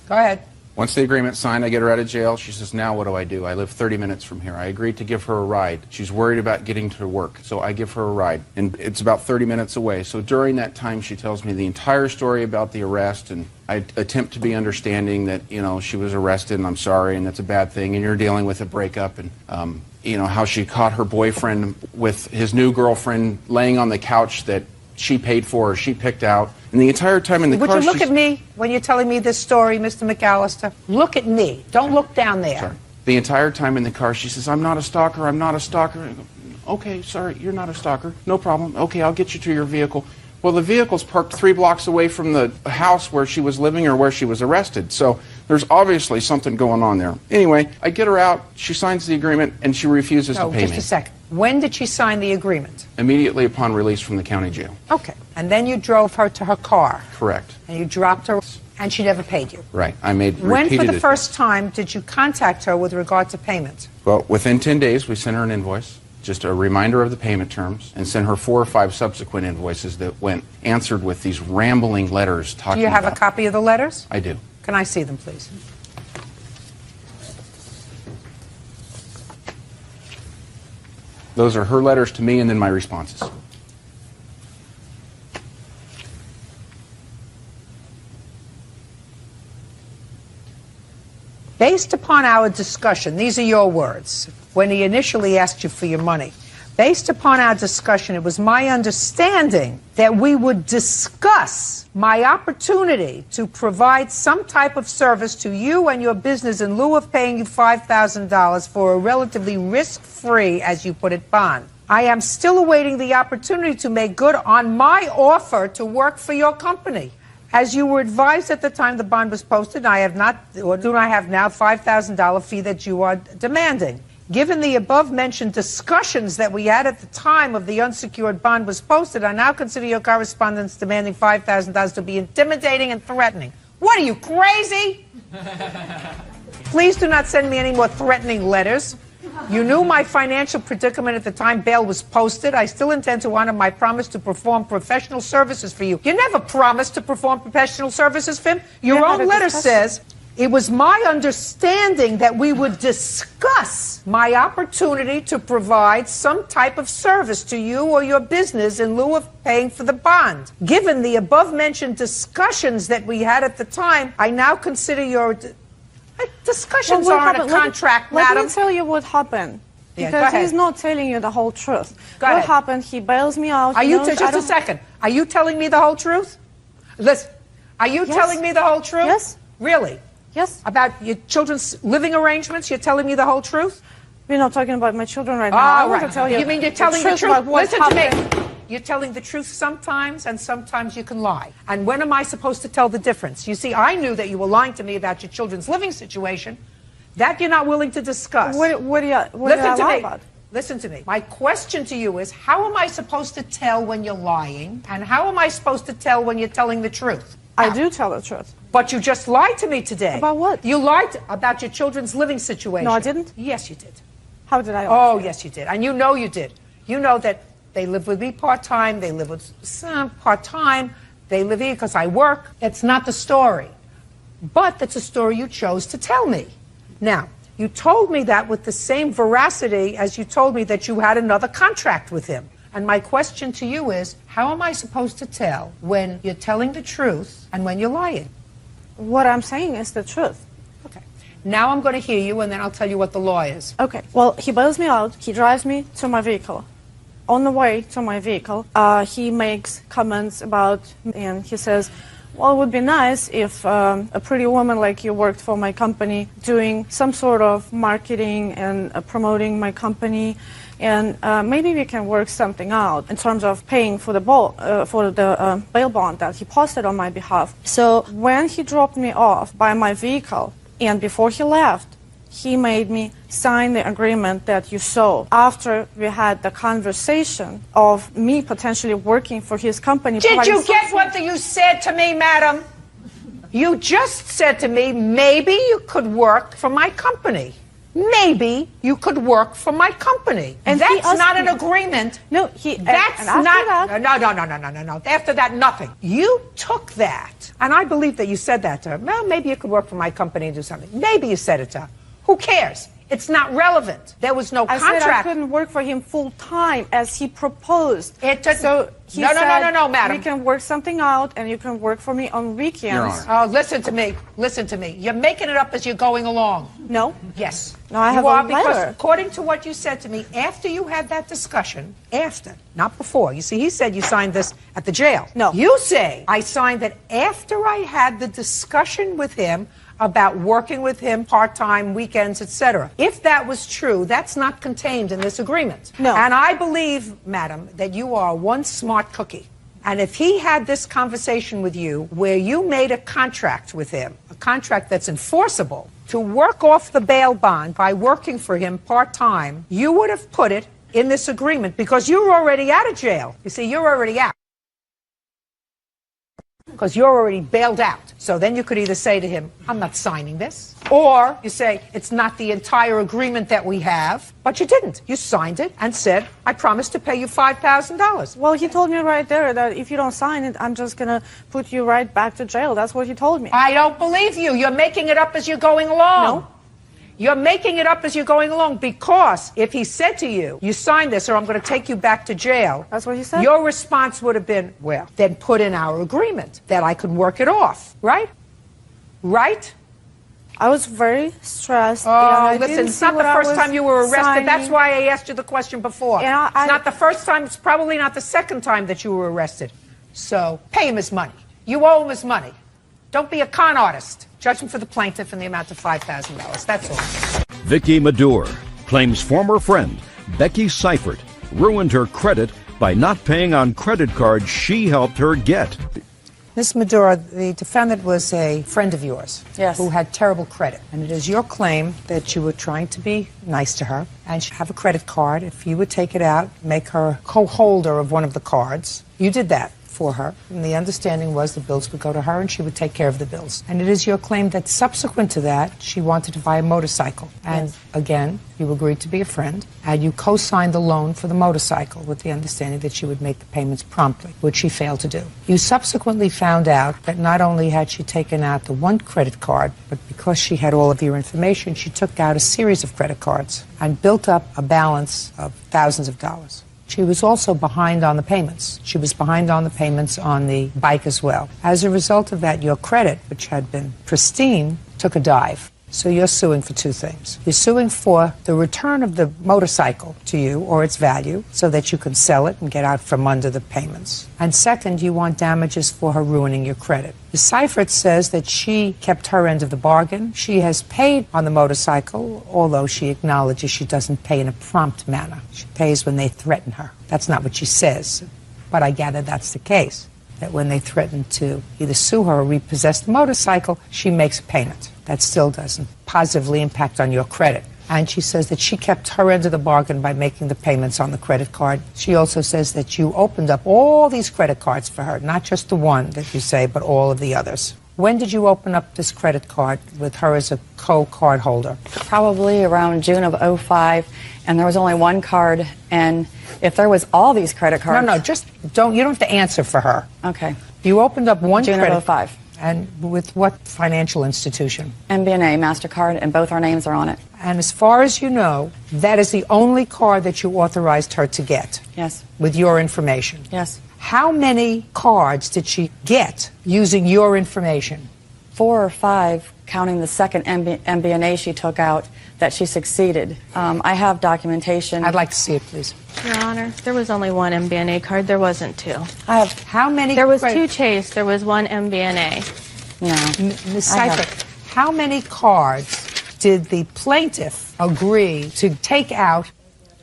Go ahead. Once the agreement's signed, I get her out of jail. She says, now what do? I live 30 minutes from here. I agreed to give her a ride. She's worried about getting to work, so I give her a ride. And it's about 30 minutes away. So during that time, she tells me the entire story about the arrest, and I attempt to be understanding that, you know, she was arrested, and I'm sorry, and that's a bad thing, and you're dealing with a breakup, and, you know, how she caught her boyfriend with his new girlfriend laying on the couch that she paid for or she picked out. And the entire time in the car, Would you look at me when you're telling me this story, Mr. McAllister? Look at me. Don't look down there. Sorry. The entire time in the car, she says, I'm not a stalker, I'm not a stalker. I go, okay, sorry, you're not a stalker. No problem. Okay, I'll get you to your vehicle. Well, the vehicle's parked 3 blocks away from the house where she was living or where she was arrested. So there's obviously something going on there. Anyway, I get her out, she signs the agreement, and she refuses to pay just me. a second. When did she sign the agreement? Immediately upon release from the county jail. Okay. And then you drove her to her car. Correct. And you dropped her, and she never paid you. Right. I made When, for repeated the first time, did you contact her with regard to payment? Well, within 10 days, we sent her an invoice. just a reminder of the payment terms and sent her 4 or 5 subsequent invoices that went answered with these rambling letters talking Do you have about... a copy of the letters? I do. Can I see them, please? Those are her letters to me and then my responses. Based upon our discussion, these are your words, when he initially asked you for your money. Based upon our discussion, it was my understanding that we would discuss my opportunity to provide some type of service to you and your business in lieu of paying you $5,000 for a relatively risk-free, as you put it, bond. I am still awaiting the opportunity to make good on my offer to work for your company. As you were advised at the time the bond was posted, I have not, or do not have now, $5,000 fee that you are demanding. Given the above-mentioned discussions that we had at the time of the unsecured bond was posted, I now consider your correspondence demanding $5,000 to be intimidating and threatening. What are you, crazy? Please do not send me any more threatening letters. You knew my financial predicament at the time bail was posted. I still intend to honor my promise to perform professional services for you. You never promised to perform professional services for him. Your own letter says, it was my understanding that we would discuss my opportunity to provide some type of service to you or your business in lieu of paying for the bond. Given the above-mentioned discussions that we had at the time, I now consider your... Discussions aren't a contract, madam. Let me tell you what happened. Yeah, because he's not telling you the whole truth. What happened? He bails me out. Are you just a second? Are you telling me the whole truth? Listen, are you telling me the whole truth? Yes. Really? Yes. About your children's living arrangements? You're telling me the whole truth? We're not talking about my children right now. I want to tell you. You mean you're telling the truth? About what Listen happened. to me. You're telling the truth sometimes, and sometimes you can lie. And when am I supposed to tell the difference? You see, I knew that you were lying to me about your children's living situation. That you're not willing to discuss. What do you lie about? Listen to me. My question to you is, how am I supposed to tell when you're lying, and how am I supposed to tell when you're telling the truth? I do tell the truth. But you just lied to me today. About what? You lied about your children's living situation. No, I didn't. Yes, you did. How did I lie? Oh, yes, you did. And you know you did. You know that they live with me part-time, they live with some part-time, they live here because I work. That's not the story. But that's a story you chose to tell me. Now, you told me that with the same veracity as you told me that you had another contract with him. And my question to you is, how am I supposed to tell when you're telling the truth and when you're lying? What I'm saying is the truth. Okay. Now I'm going to hear you, and then I'll tell you what the law is. Okay. Well, he bails me out. He drives me to my vehicle. On the way to my vehicle, he makes comments about, and he says, well, it would be nice if a pretty woman like you worked for my company doing some sort of marketing and promoting my company, and maybe we can work something out in terms of paying for the bail bond that he posted on my behalf. So when he dropped me off by my vehicle, and before he left, he made me sign the agreement that you saw after we had the conversation of me potentially working for his company. Did you get what you said to me, madam? You just said to me, maybe you could work for my company. Maybe you could work for my company. And that's not an agreement. No, that's not. No. After that, nothing. You took that, and I believe that you said that to her. Well, maybe you could work for my company and do something. Maybe you said it to her. Who cares? It's not relevant. There was no contract. I said I couldn't work for him full time as he proposed. So he said, no, madam. We can work something out, and you can work for me on weekends. Oh, listen to me. Listen to me. You're making it up as you're going along. No. Yes. No, I have a letter. Because according to what you said to me, after you had that discussion, not before. You see, he said you signed this at the jail. No. You say I signed it after I had the discussion with him about working with him part-time, weekends, etc. If that was true, that's not contained in this agreement. No. And I believe, madam, that you are one smart cookie. And if he had this conversation with you where you made a contract with him, a contract that's enforceable, to work off the bail bond by working for him part-time, you would have put it in this agreement because you're already out of jail. You see, you're already out. because you're already bailed out. So then you could either say to him, I'm not signing this, or you say, it's not the entire agreement that we have, but you didn't. You signed it and said, I promise to pay you $5,000. Well, he told me right there that if you don't sign it, I'm just going to put you right back to jail. That's what he told me. I don't believe you. You're making it up as you're going along. No. You're making it up as you're going along, because if he said to you, you sign this or I'm going to take you back to jail. That's what he said. Your response would have been, well, then put in our agreement that I could work it off, right? Right? I was very stressed. Oh, listen, it's not the first time you were arrested. Signing. That's why I asked you the question before. And it's not the first time. It's probably not the second time that you were arrested. So pay him his money. You owe him his money. Don't be a con artist. Judge him for the plaintiff in the amount of $5,000. That's all. Vicky Madure claims former friend Becky Seifert ruined her credit by not paying on credit cards she helped her get. Ms. Madura, the defendant was a friend of yours. Yes. Who had terrible credit. And it is your claim that you were trying to be nice to her and she have a credit card. If you would take it out, make her co-holder of one of the cards, you did that for her. And the understanding was the bills would go to her and she would take care of the bills. And it is your claim that subsequent to that, she wanted to buy a motorcycle. And again, you agreed to be a friend and you co-signed the loan for the motorcycle with the understanding that she would make the payments promptly, which she failed to do. You subsequently found out that not only had she taken out the one credit card, but because she had all of your information, she took out a series of credit cards and built up a balance of thousands of dollars. She was also behind on the payments. She was behind on the payments on the bike as well. As a result of that, your credit, which had been pristine, took a dive. So you're suing for two things. You're suing for the return of the motorcycle to you, or its value, so that you can sell it and get out from under the payments. And second, you want damages for her ruining your credit. Ms. Seifert says that she kept her end of the bargain. She has paid on the motorcycle, although she acknowledges she doesn't pay in a prompt manner. She pays when they threaten her. That's not what she says, but I gather that's the case, that when they threaten to either sue her or repossess the motorcycle, she makes a payment. That still doesn't positively impact on your credit. And she says that she kept her end of the bargain by making the payments on the credit card. She also says that you opened up all these credit cards for her, not just the one that you say, but all of the others. When did you open up this credit card with her as a co-card holder? Probably around June of 2005, and there was only one card, and if there was all these credit cards... No, just don't, you don't have to answer for her. Okay. You opened up one June credit... of 2005. And with what financial institution? MBNA, MasterCard, and both our names are on it. And as far as you know, that is the only card that you authorized her to get? Yes. With your information? Yes. How many cards did she get using your information? 4 or 5, counting the second MBNA she took out, that she succeeded. I have documentation. I'd like to see it, please. Your Honor, there was only one MBNA card. There wasn't two. I have how many? There was two Chase. There was one MBNA. No. Ms. Seifert, how many cards did the plaintiff agree to take out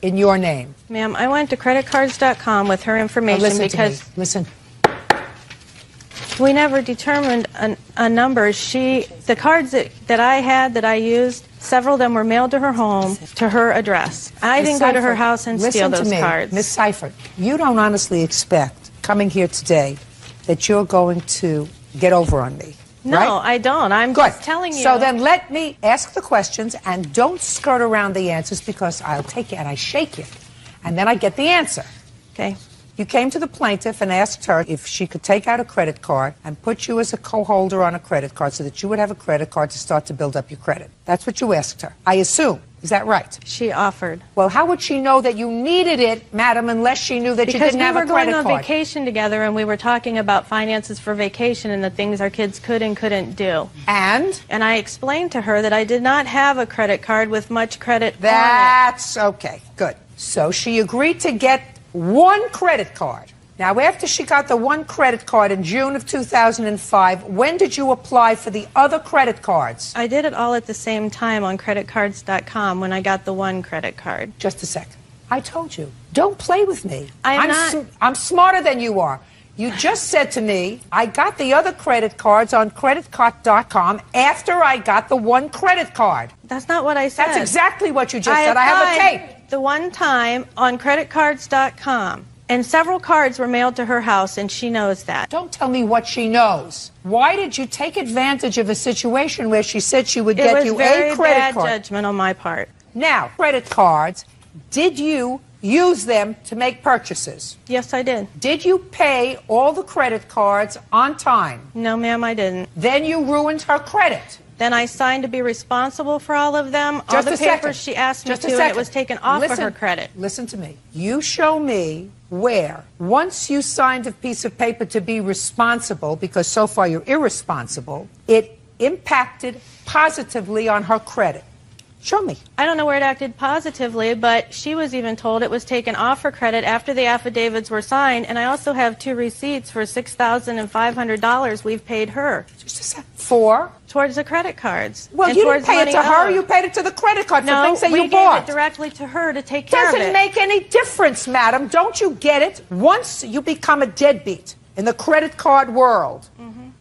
in your name? Ma'am, I went to creditcards.com with her information because... Listen. We never determined a number. The cards that I had, that I used, several of them were mailed to her home, to her address. I didn't go to her house and steal those cards. Ms. Seifert, you don't honestly expect, coming here today, that you're going to get over on me, No, right? I don't. I'm just telling you. So then let me ask the questions and don't skirt around the answers, because I'll take you and I shake you. And then I get the answer. Okay. You came to the plaintiff and asked her if she could take out a credit card and put you as a co-holder on a credit card so that you would have a credit card to start to build up your credit. That's what you asked her, I assume. Is that right? She offered. Well, how would she know that you needed it, madam, unless she knew that you didn't have a credit card? Because we were going on vacation together and we were talking about finances for vacation and the things our kids could and couldn't do. And? And I explained to her that I did not have a credit card with much credit on it. That's okay. Good. So she agreed to get one credit card. Now, after she got the one credit card in June of 2005, when did you apply for the other credit cards? I did it all at the same time on creditcards.com when I got the one credit card. Just a second. I told you, don't play with me. I'm smarter than you are. You just said to me, I got the other credit cards on creditcard.com after I got the one credit card. That's not what I said. That's exactly what you just said. I have a tape. The one time on creditcards.com. And several cards were mailed to her house, and she knows that. Don't tell me what she knows. Why did you take advantage of a situation where she said she would get you a credit It was very bad card? judgment on my part. Now, credit cards, did you use them to make purchases? Yes, I did. Did you pay all the credit cards on time? No, ma'am, I didn't. Then you ruined her credit. Then I signed to be responsible for all of them, all Just the a second. papers she asked me Just a to, and second. it was taken off of Listen- her credit. Listen to me. You show me where, once you signed a piece of paper to be responsible, because so far you're irresponsible, it impacted positively on her credit. Show me. I don't know where it acted positively, but she was even told it was taken off her credit after the affidavits were signed, and I also have 2 receipts for $6,500 we've paid her. Just a second. For? Towards the credit cards. Well, and you didn't towards pay it money to her, owed. you paid it to the credit card for No, things that we you gave bought. it directly to her to take care of it. Doesn't make any difference, madam. Don't you get it? Once you become a deadbeat in the credit card world,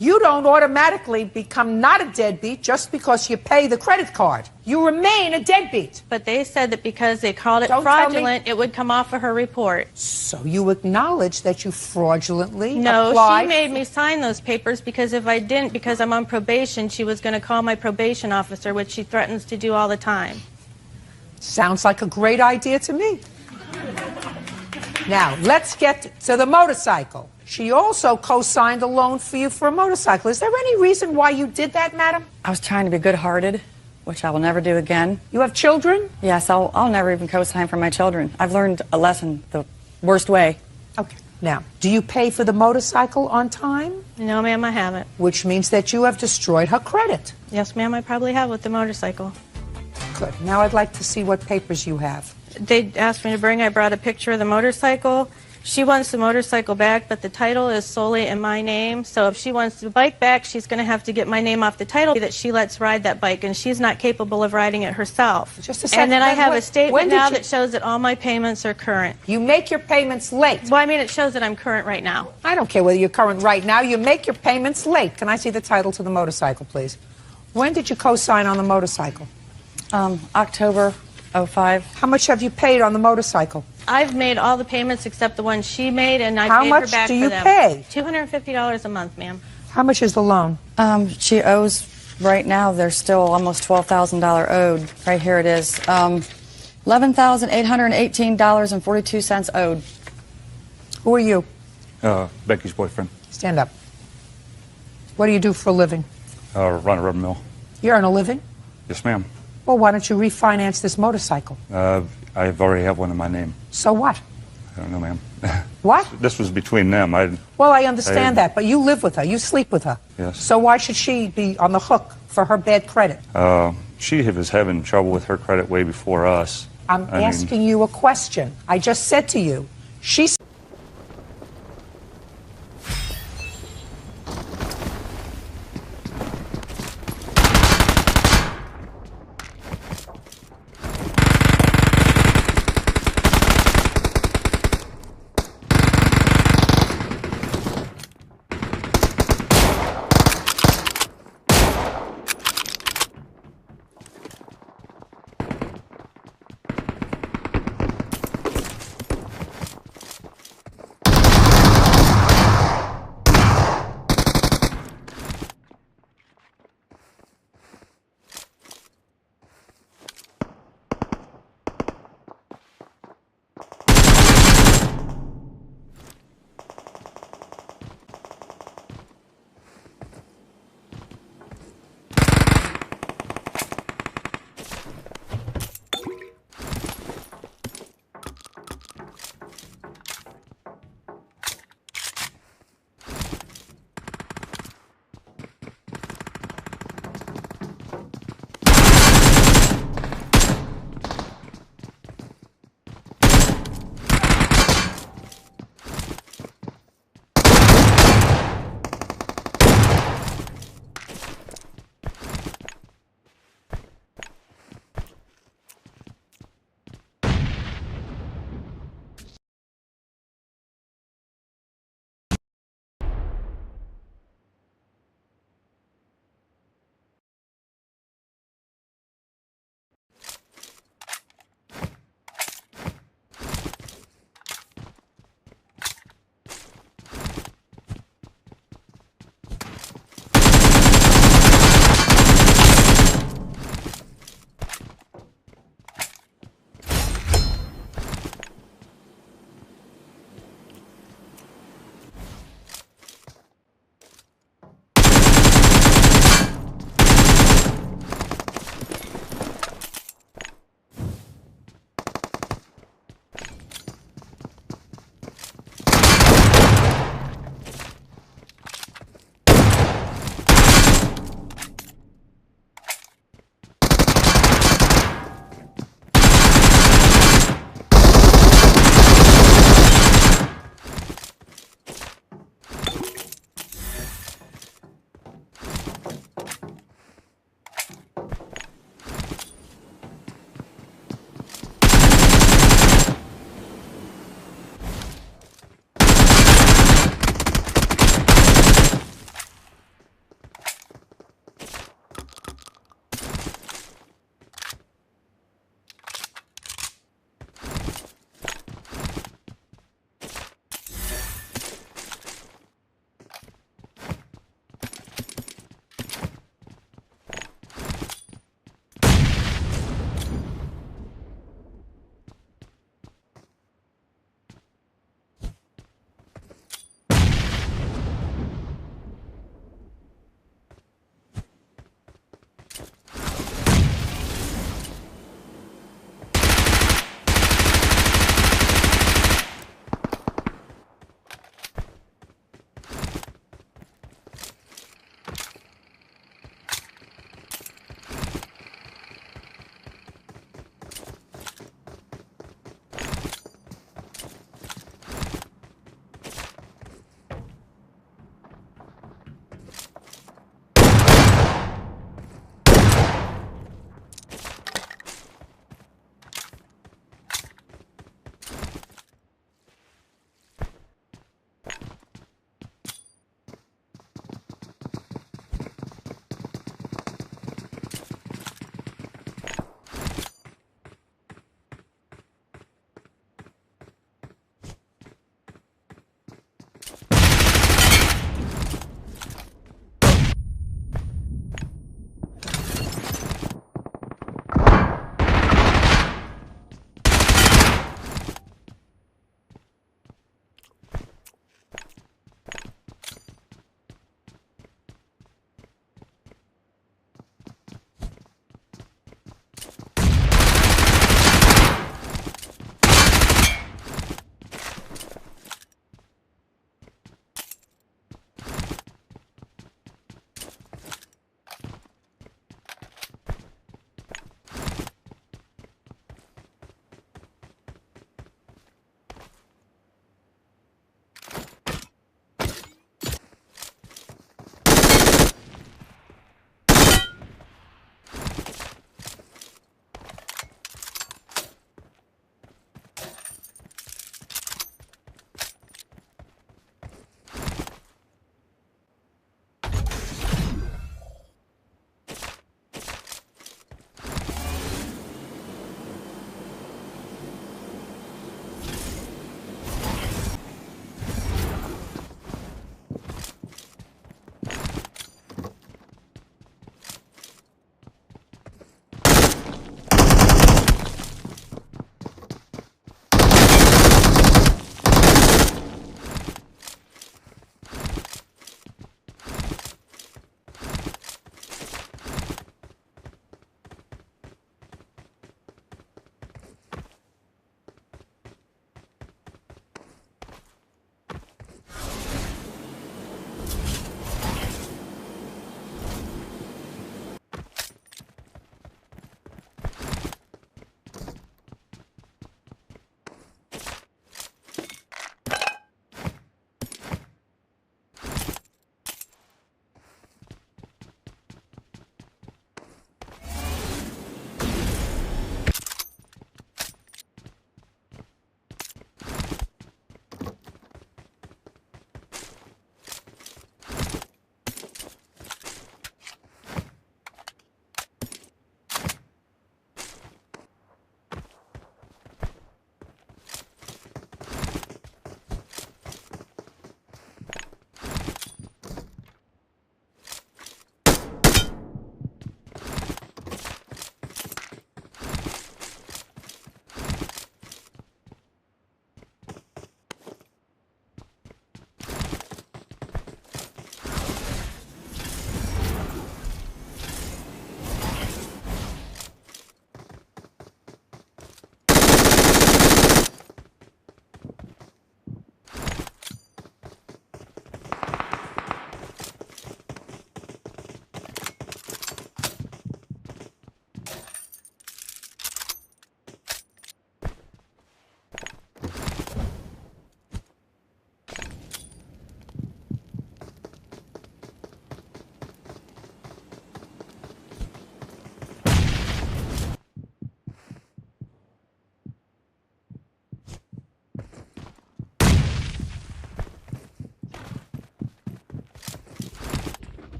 you don't automatically become not a deadbeat just because you pay the credit card. You remain a deadbeat. But they said that because they called it Don't tell me- fraudulent, it would come off of her report. So you acknowledge that you fraudulently No, applied? she made me sign those papers because if I didn't, because I'm on probation, she was going to call my probation officer, which she threatens to do all the time. Sounds like a great idea to me. Now, let's get to the motorcycle. She also co-signed a loan for you for a motorcycle. Is there any reason why you did that, madam? I was trying to be good-hearted, which I will never do again. You have children? Yes, I'll never even co-sign for my children. I've learned a lesson the worst way. Okay. Now, do you pay for the motorcycle on time? No, ma'am, I haven't. Which means that you have destroyed her credit. Yes, ma'am, I probably have with the motorcycle. Good. Now I'd like to see what papers you have. They asked me to bring, I brought a picture of the motorcycle. She wants the motorcycle back, but the title is solely in my name. So if she wants the bike back, she's going to have to get my name off the title that she lets ride that bike, and she's not capable of riding it herself. Just a second. And then I have When a statement did now you- that shows that all my payments are current. You make your payments late. Well, I mean, it shows that I'm current right now. I don't care whether you're current right now. You make your payments late. Can I see the title to the motorcycle, please? When did you co-sign on the motorcycle? October 05. How much have you paid on the motorcycle? I've made all the payments except the one she made, and I How paid much her back do for you them. pay? $250 a month, ma'am. How much is the loan? She owes, right now, there's still almost $12,000 owed. Right here it is. $11,818.42 owed. Who are you? Becky's boyfriend. Stand up. What do you do for a living? Run a rubber mill. You earn a living? Yes, ma'am. Well, why don't you refinance this motorcycle? I already have one in my name. So what? I don't know, ma'am. What? This was between them. Well, I understand that, but you live with her. You sleep with her. Yes. So why should she be on the hook for her bad credit? She was having trouble with her credit way before us. I'm asking you a question. I just said to you, she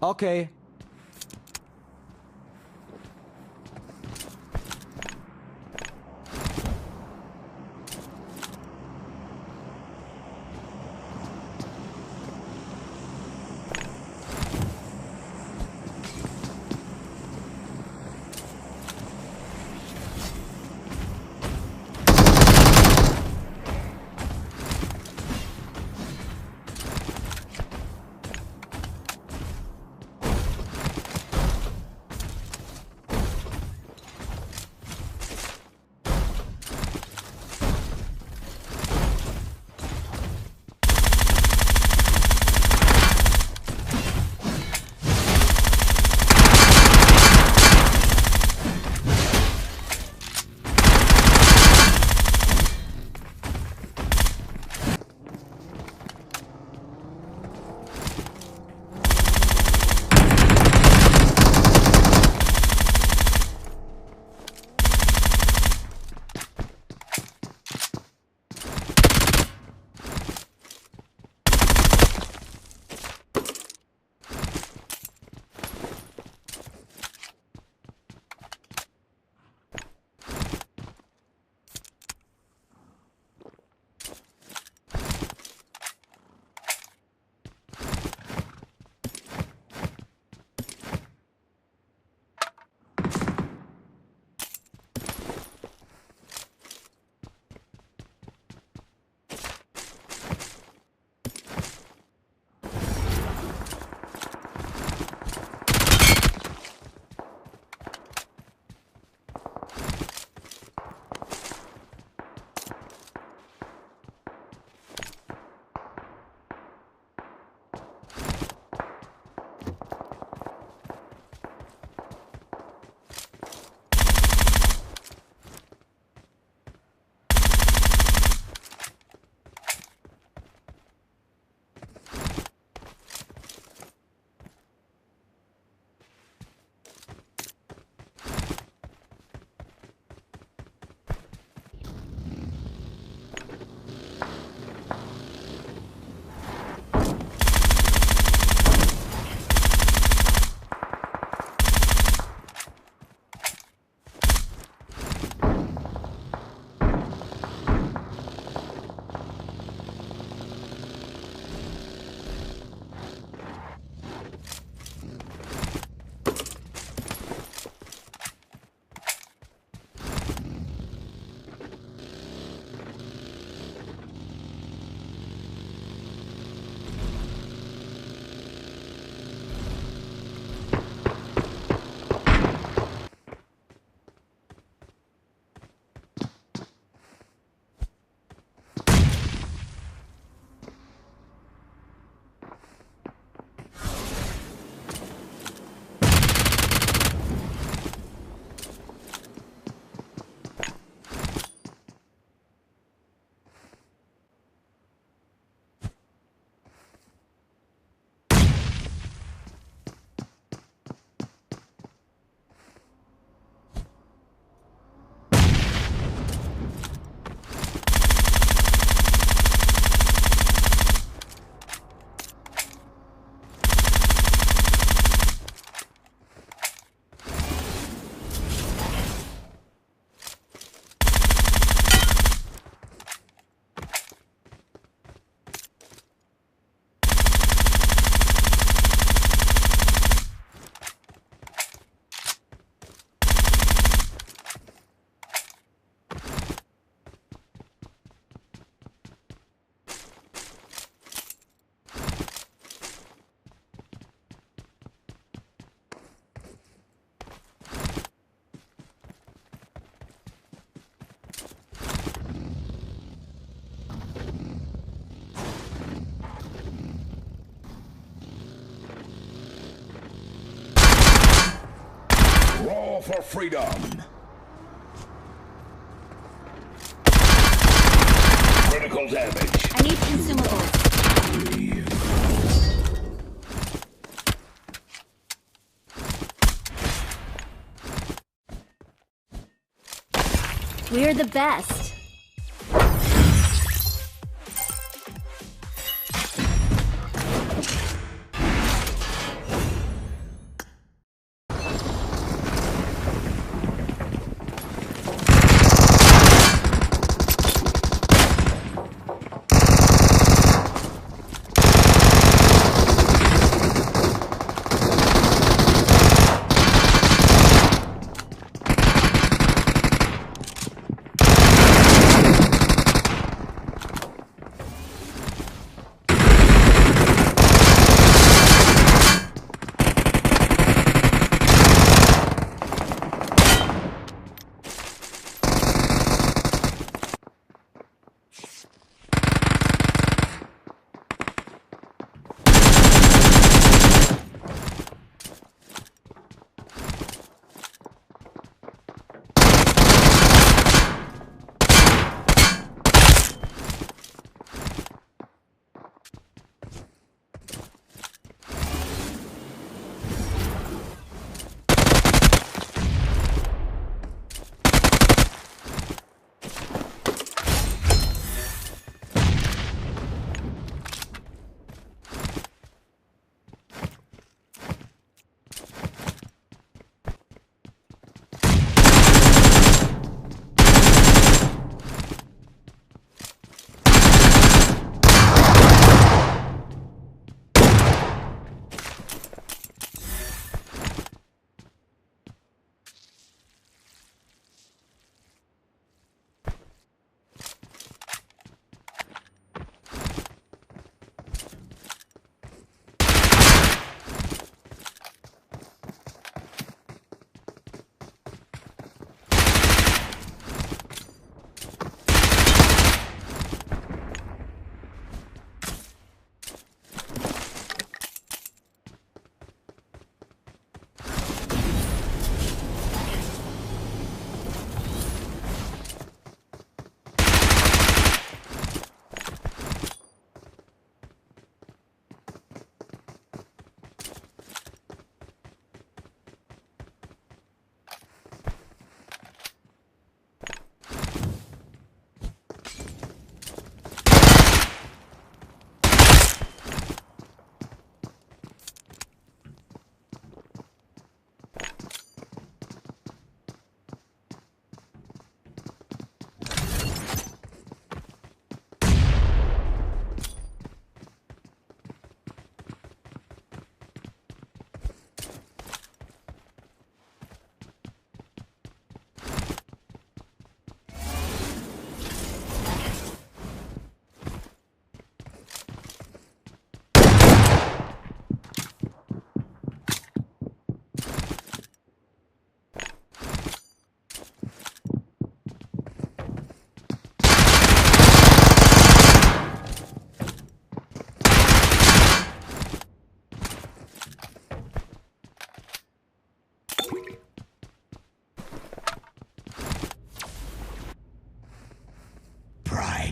Okay. Brawl for freedom. Critical damage. I need consumables. We're the best.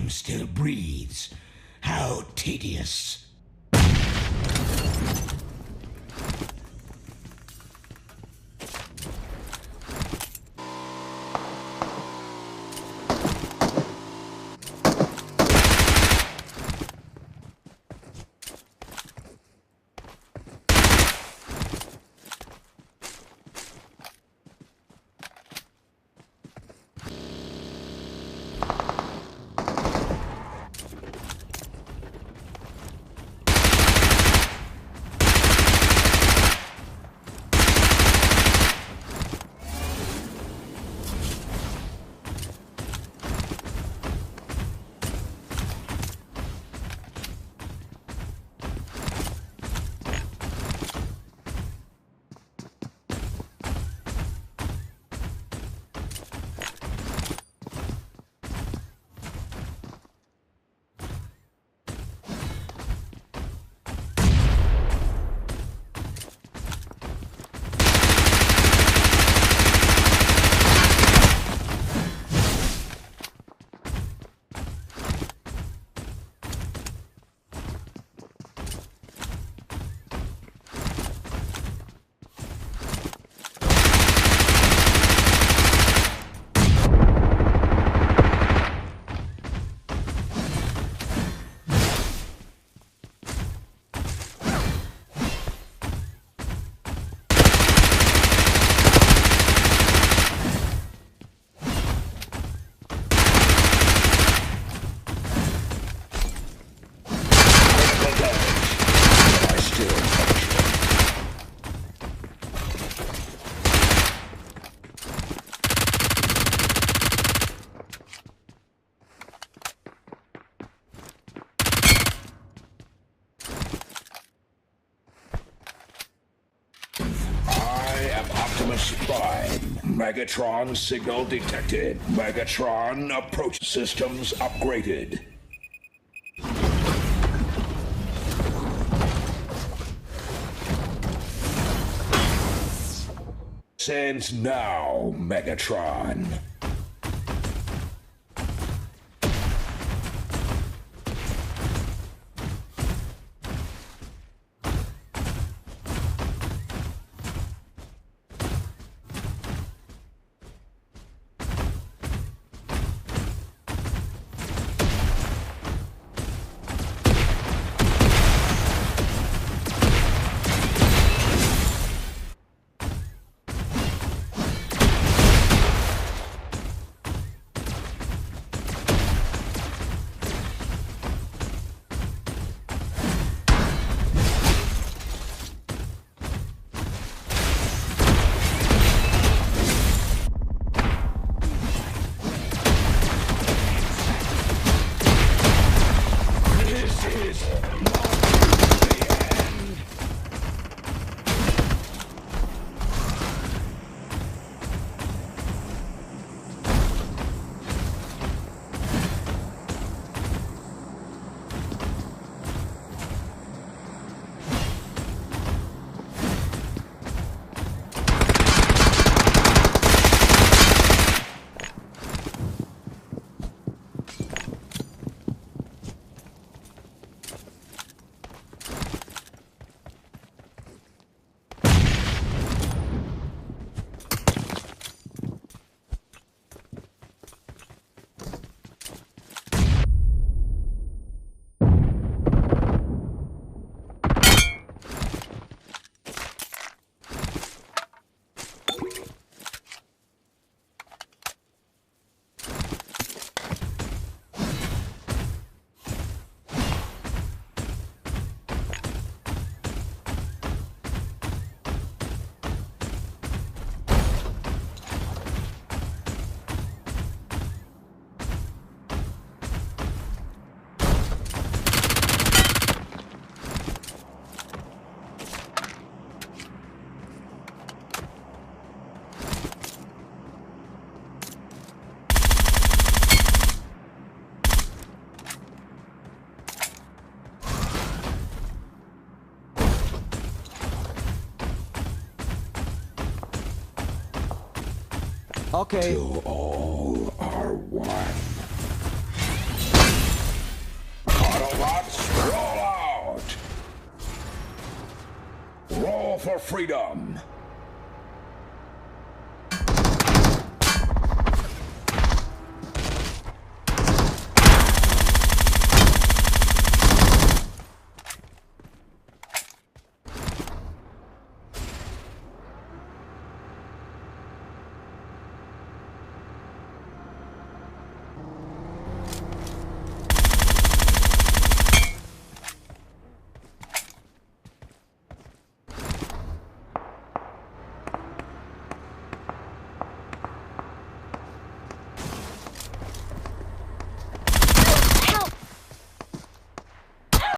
flame still breathes. How tedious. Prime. Megatron signal detected. Megatron approach systems upgraded. Sends now, Megatron. Okay. Till all are one. freedom.